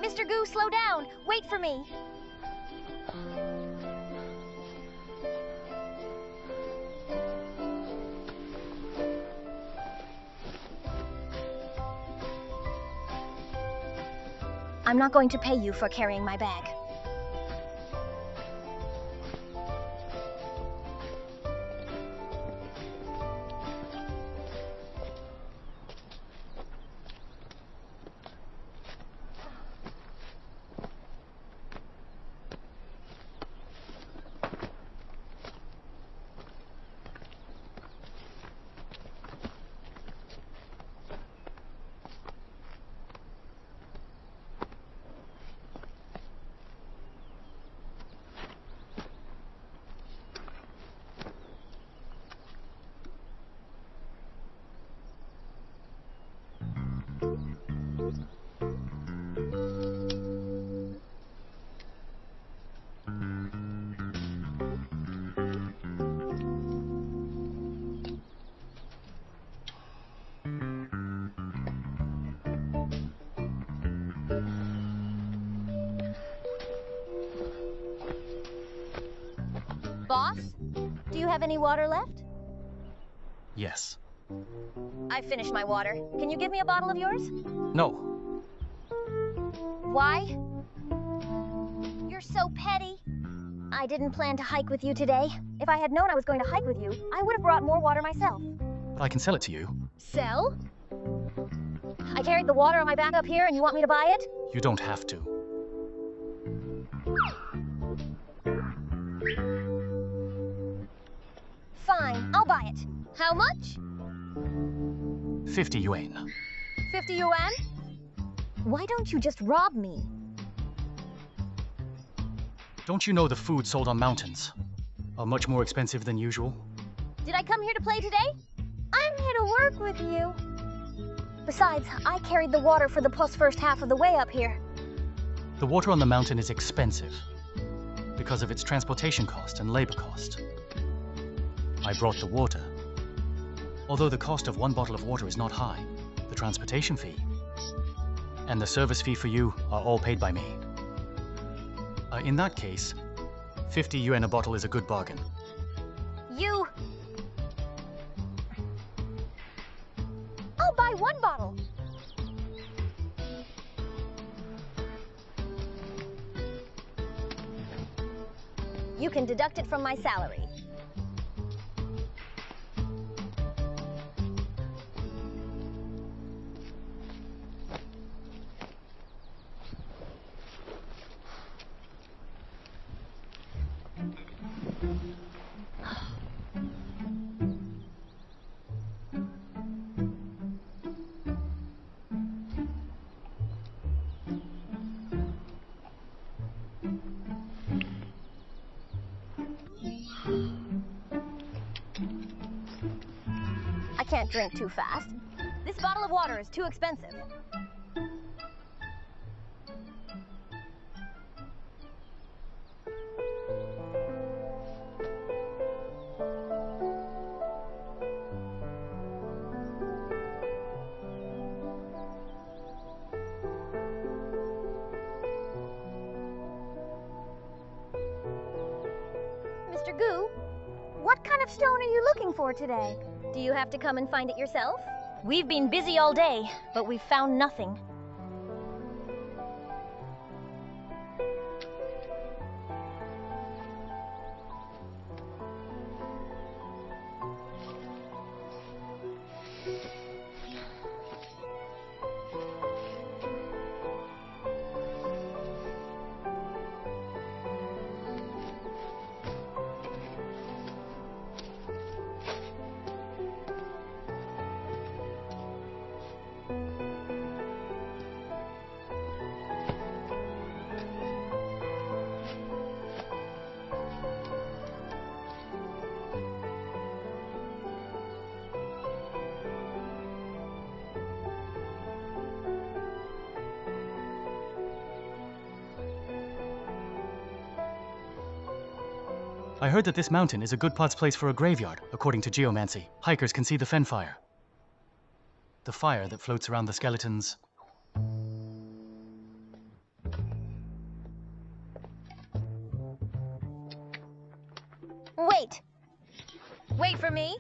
C: Mr. Goo, slow down. Wait for me. I'm not going to pay you for carrying my bag. Boss, do you have any water left?
A: Yes.
C: I finished my water. Can you give me a bottle of yours?
A: No.
C: Why? You're so petty. I didn't plan to hike with you today. If I had known I was going to hike with you, I would have brought more water myself.
A: But I can sell it to you.
C: Sell? I carried the water on my back up here and you want me to buy it?
A: You don't have to.
C: Fine, I'll buy it. How much?
A: 50 yuan.
C: 50 yuan? Why don't you just rob me?
A: Don't you know the food sold on mountains are much more expensive than usual?
C: Did I come here to play today? I'm here to work with you. Besides, I carried the water for the first half of the way up here.
A: The water on the mountain is expensive because of its transportation cost and labor cost. I brought the water. Although the cost of 1 bottle of water is not high, the transportation fee and the service fee for you are all paid by me. In that case, 50 yuan a bottle is a good bargain.
C: You... I'll buy 1 bottle. You can deduct it from my salary. I can't drink too fast. This bottle of water is too expensive. Mr. Goo, what kind of stone are you looking for today? Do you have to come and find it yourself? We've been busy all day, but we've found nothing.
A: I heard that this mountain is a good pot's place for a graveyard, according to geomancy. Hikers can see the fen fire. The fire that floats around the skeletons.
C: Wait! Wait for me!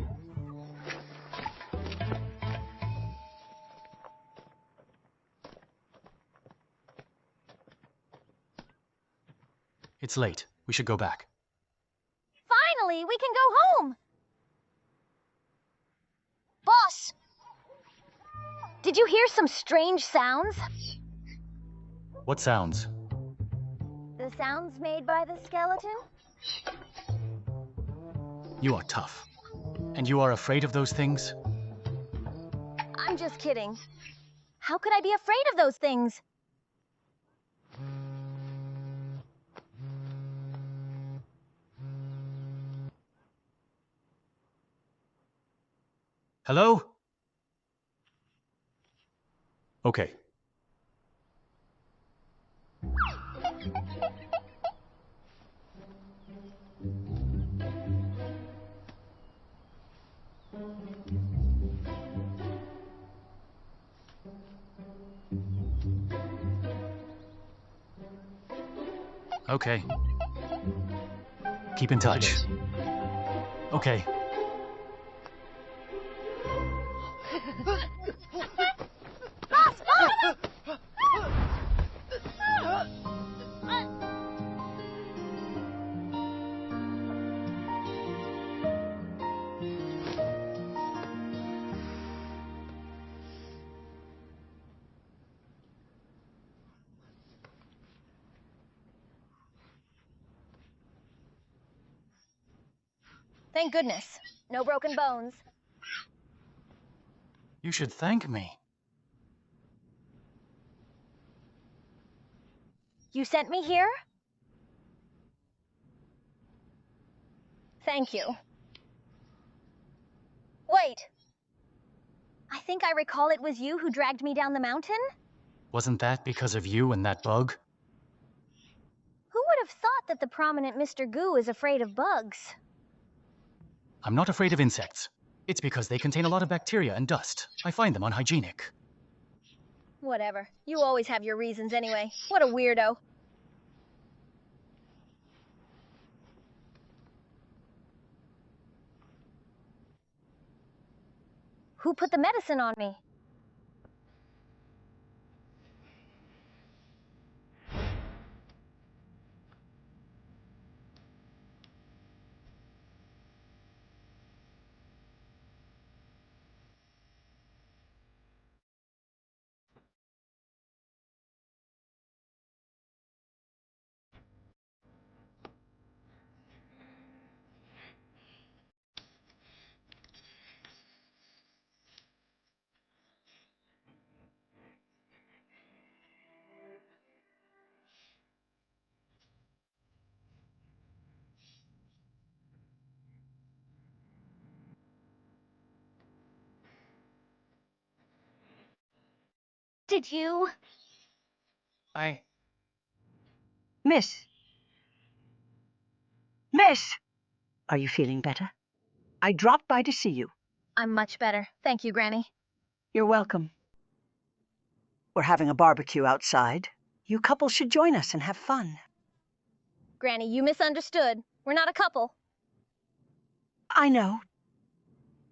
A: It's late. We should go back.
C: Finally, we can go home! Boss! Did you hear some strange sounds?
A: What sounds?
C: The sounds made by the skeleton?
A: You are tough. And you are afraid of those things?
C: I'm just kidding. How could I be afraid of those things?
A: Hello? Okay. Okay. Keep in touch. Okay.
C: Thank goodness. No broken bones.
A: You should thank me.
C: You sent me here? Thank you. Wait. I think I recall it was you who dragged me down the mountain?
A: Wasn't that because of you and that bug?
C: Who would have thought that the prominent Mr. Goo is afraid of bugs?
A: I'm not afraid of insects. It's because they contain a lot of bacteria and dust. I find them unhygienic.
C: Whatever. You always have your reasons anyway. What a weirdo. Who put the medicine on me? Did you?
U: Miss! Miss! Are you feeling better? I dropped by to see you.
C: I'm much better. Thank you, Granny.
U: You're welcome. We're having a barbecue outside. You couple should join us and have fun.
C: Granny, you misunderstood. We're not a couple.
U: I know.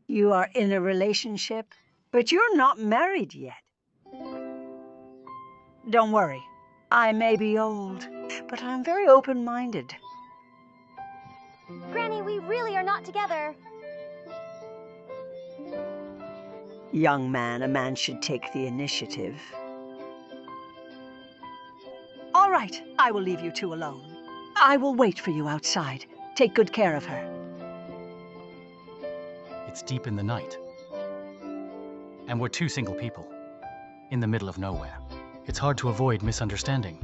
U: You are in a relationship, but you're not married yet. Don't worry. I may be old, but I'm very open-minded.
C: Granny, we really are not together.
U: Young man, a man should take the initiative. All right, I will leave you two alone. I will wait for you outside. Take good care of her.
A: It's deep in the night. And we're two single people, in the middle of nowhere. It's hard to avoid misunderstanding.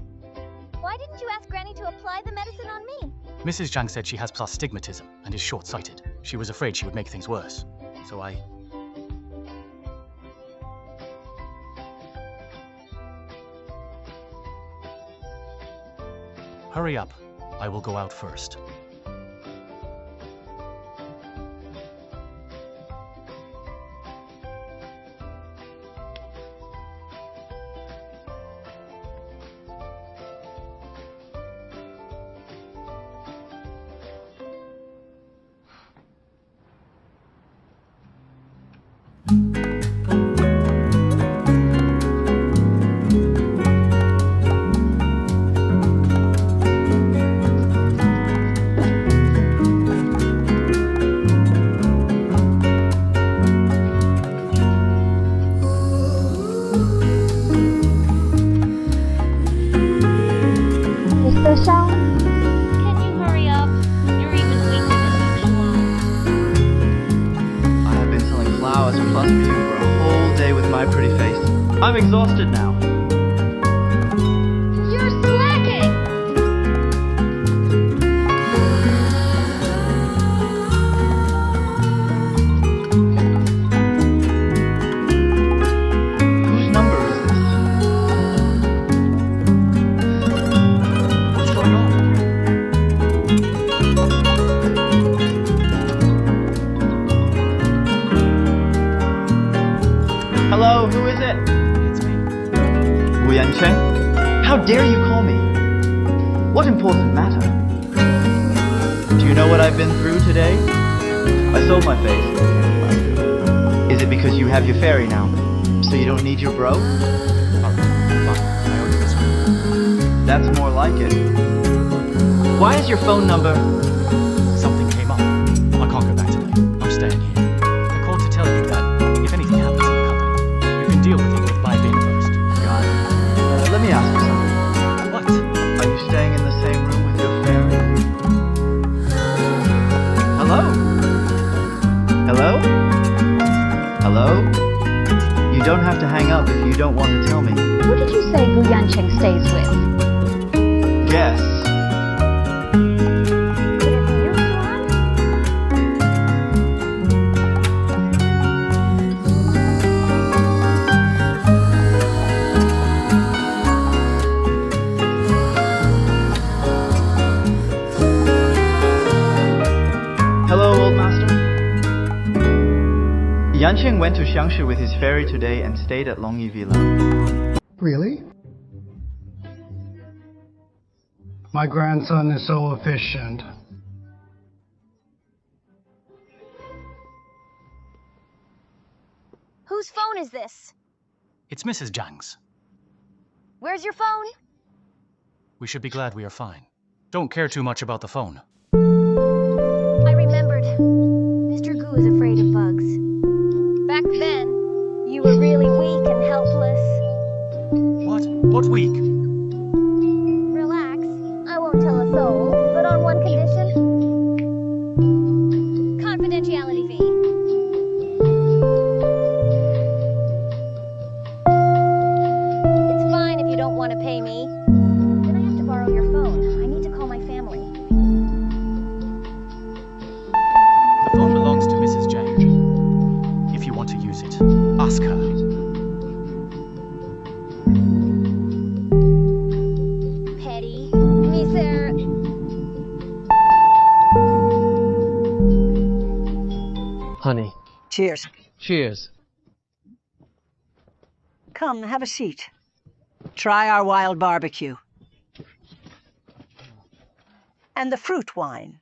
C: Why didn't you ask Granny to apply the medicine on me?
A: Mrs. Zhang said she has astigmatism and is short-sighted. She was afraid she would make things worse. So I... Hurry up. I will go out first.
I: Mr. Sheng?
D: Can you hurry up? You're even weaker than Yuxuan.
H: I have been selling flowers plus for you for a whole day with my pretty face. I'm exhausted now.
D: You're slacking!
H: Whose number is this?
A: What's going on?
H: Hello, who is it?
A: It's me.
H: Yancheng? How dare you call me? What important matter? Do you know what I've been through today? I sold my face. Is it because you have your fairy now? So you don't need your bro?
A: Alright, fine. I owe you this one.
H: That's more like it. Why is your phone number?
A: Something came up. I can't go back today. I'm staying here. I called to tell you that if anything happens in the company, you can deal with it with by being first.
H: Got it. Let me ask you something.
A: What?
H: Are you staying in the same room with your fairy? Hello? Hello? Hello? You don't have to hang up if you don't want to tell me.
D: Who did you say Gu Yancheng stays with?
H: Guess. Hello, old master. Yancheng went to Shang with his fairy today and stayed at Longyi Villa.
G: Really? My grandson is so efficient.
C: Whose phone is this?
A: It's Mrs. Zhang's.
C: Where's your phone?
A: We should be glad we are fine. Don't care too much about the phone.
C: I remembered. Mr. Gu is afraid of bugs. Back then, you were really weak and helpless.
A: What? What week?
C: Relax. I won't tell a soul, but on one condition. Confidentiality fee. It's fine if you don't want to pay me. Then I have to borrow your phone. I need to call my family.
A: The phone belongs to Mrs. Zhang. If you want to use it, ask her.
C: Petty. Miser.
S: Honey.
U: Cheers.
S: Cheers.
U: Come, have a seat. Try our wild barbecue. And the fruit wine.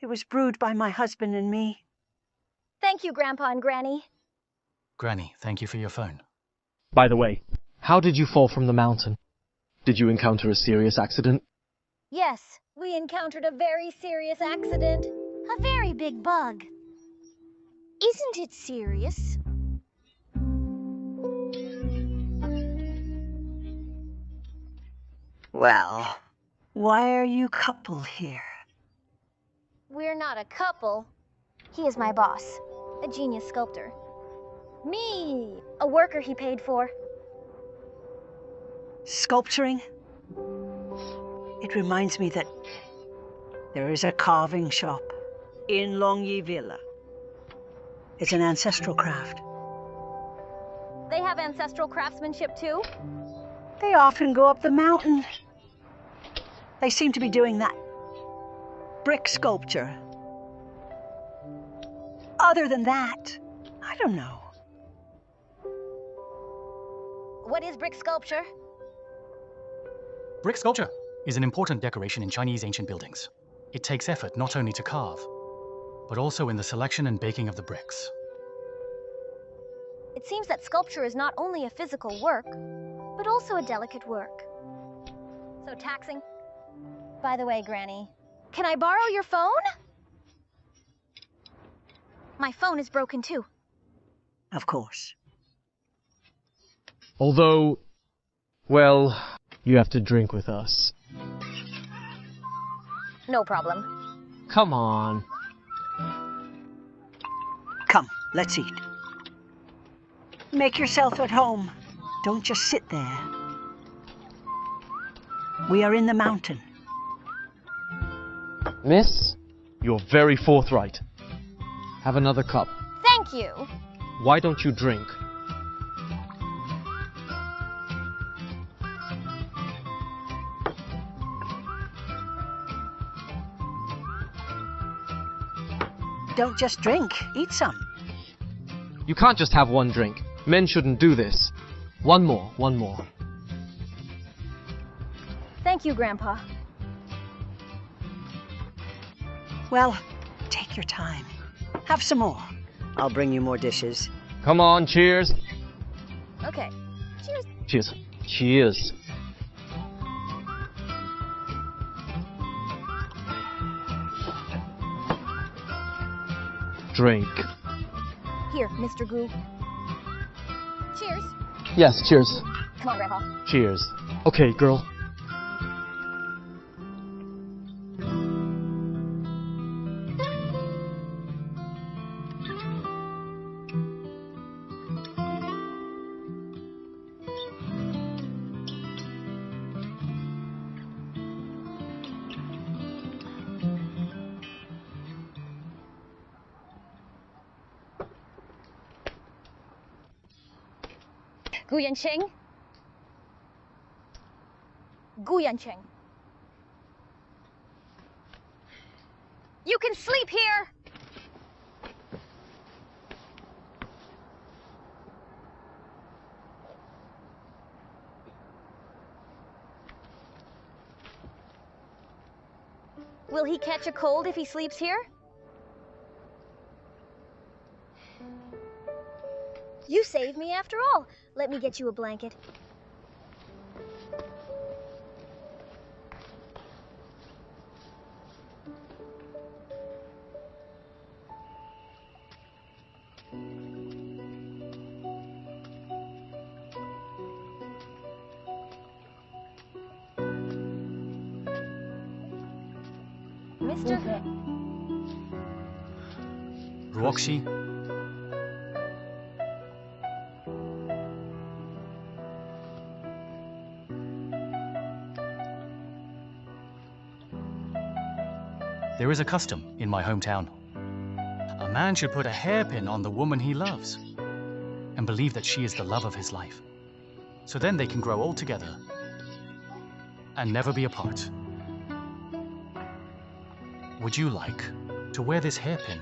U: It was brewed by my husband and me.
C: Thank you, Grandpa and Granny.
A: Granny, thank you for your phone.
S: By the way, how did you fall from the mountain? Did you encounter a serious accident?
C: Yes, we encountered a very serious accident. A very big bug. Isn't it serious?
U: Well, why are you couple here?
C: We're not a couple. He is my boss, a genius sculptor. Me, a worker he paid for.
U: Sculpturing? It reminds me that there is a carving shop in Longyi Villa. It's an ancestral craft.
C: They have ancestral craftsmanship too?
U: They often go up the mountain. They seem to be doing that brick sculpture. Other than that, I don't know.
C: What is brick sculpture?
A: Brick sculpture is an important decoration in Chinese ancient buildings. It takes effort not only to carve, but also in the selection and baking of the bricks.
C: It seems that sculpture is not only a physical work, but also a delicate work. So taxing. By the way, Granny, can I borrow your phone? My phone is broken too.
U: Of course.
S: Although, well, you have to drink with us.
C: No problem.
S: Come on.
U: Come, let's eat. Make yourself at home. Don't just sit there. We are in the mountain.
S: Miss, you're very forthright. Have another cup.
C: Thank you.
S: Why don't you drink?
U: Don't just drink, eat some.
S: You can't just have one drink. Men shouldn't do this. One more, one more.
C: Thank you, Grandpa.
U: Well, take your time. Have some more. I'll bring you more dishes.
S: Come on, cheers.
C: Okay. Cheers.
S: Cheers. Cheers. Drink.
C: Here, Mr. Gu. Cheers.
S: Yes, cheers.
C: Come on, Grandpa.
S: Cheers. Okay, girl.
C: Yancheng? Yancheng. You can sleep here! Will he catch a cold if he sleeps here? You saved me after all. Let me get you a blanket. Mr.
A: Roxy? There is a custom in my hometown. A man should put a hairpin on the woman he loves and believe that she is the love of his life. So then they can grow old together and never be apart. Would you like to wear this hairpin?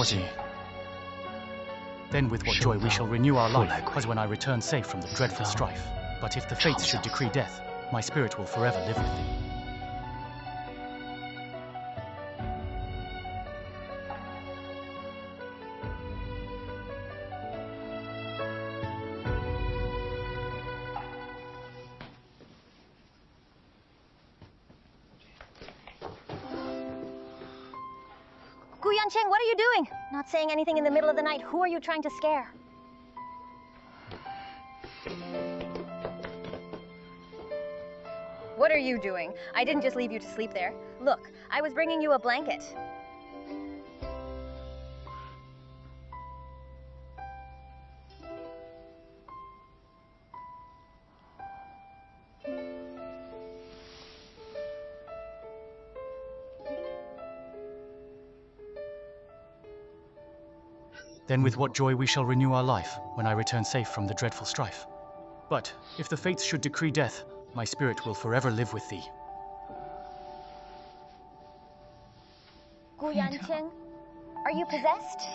A: Rosie. Then with what joy we shall renew our life, as when I return safe from the dreadful strife. But if the fates should decree death, my spirit will forever live with thee.
C: Yancheng, what are you doing? Not saying anything in the middle of the night. Who are you trying to scare? What are you doing? I didn't just leave you to sleep there. Look, I was bringing you a blanket.
A: Then with what joy we shall renew our life, when I return safe from the dreadful strife. But if the fates should decree death, my spirit will forever live with thee.
C: Yancheng, are you possessed?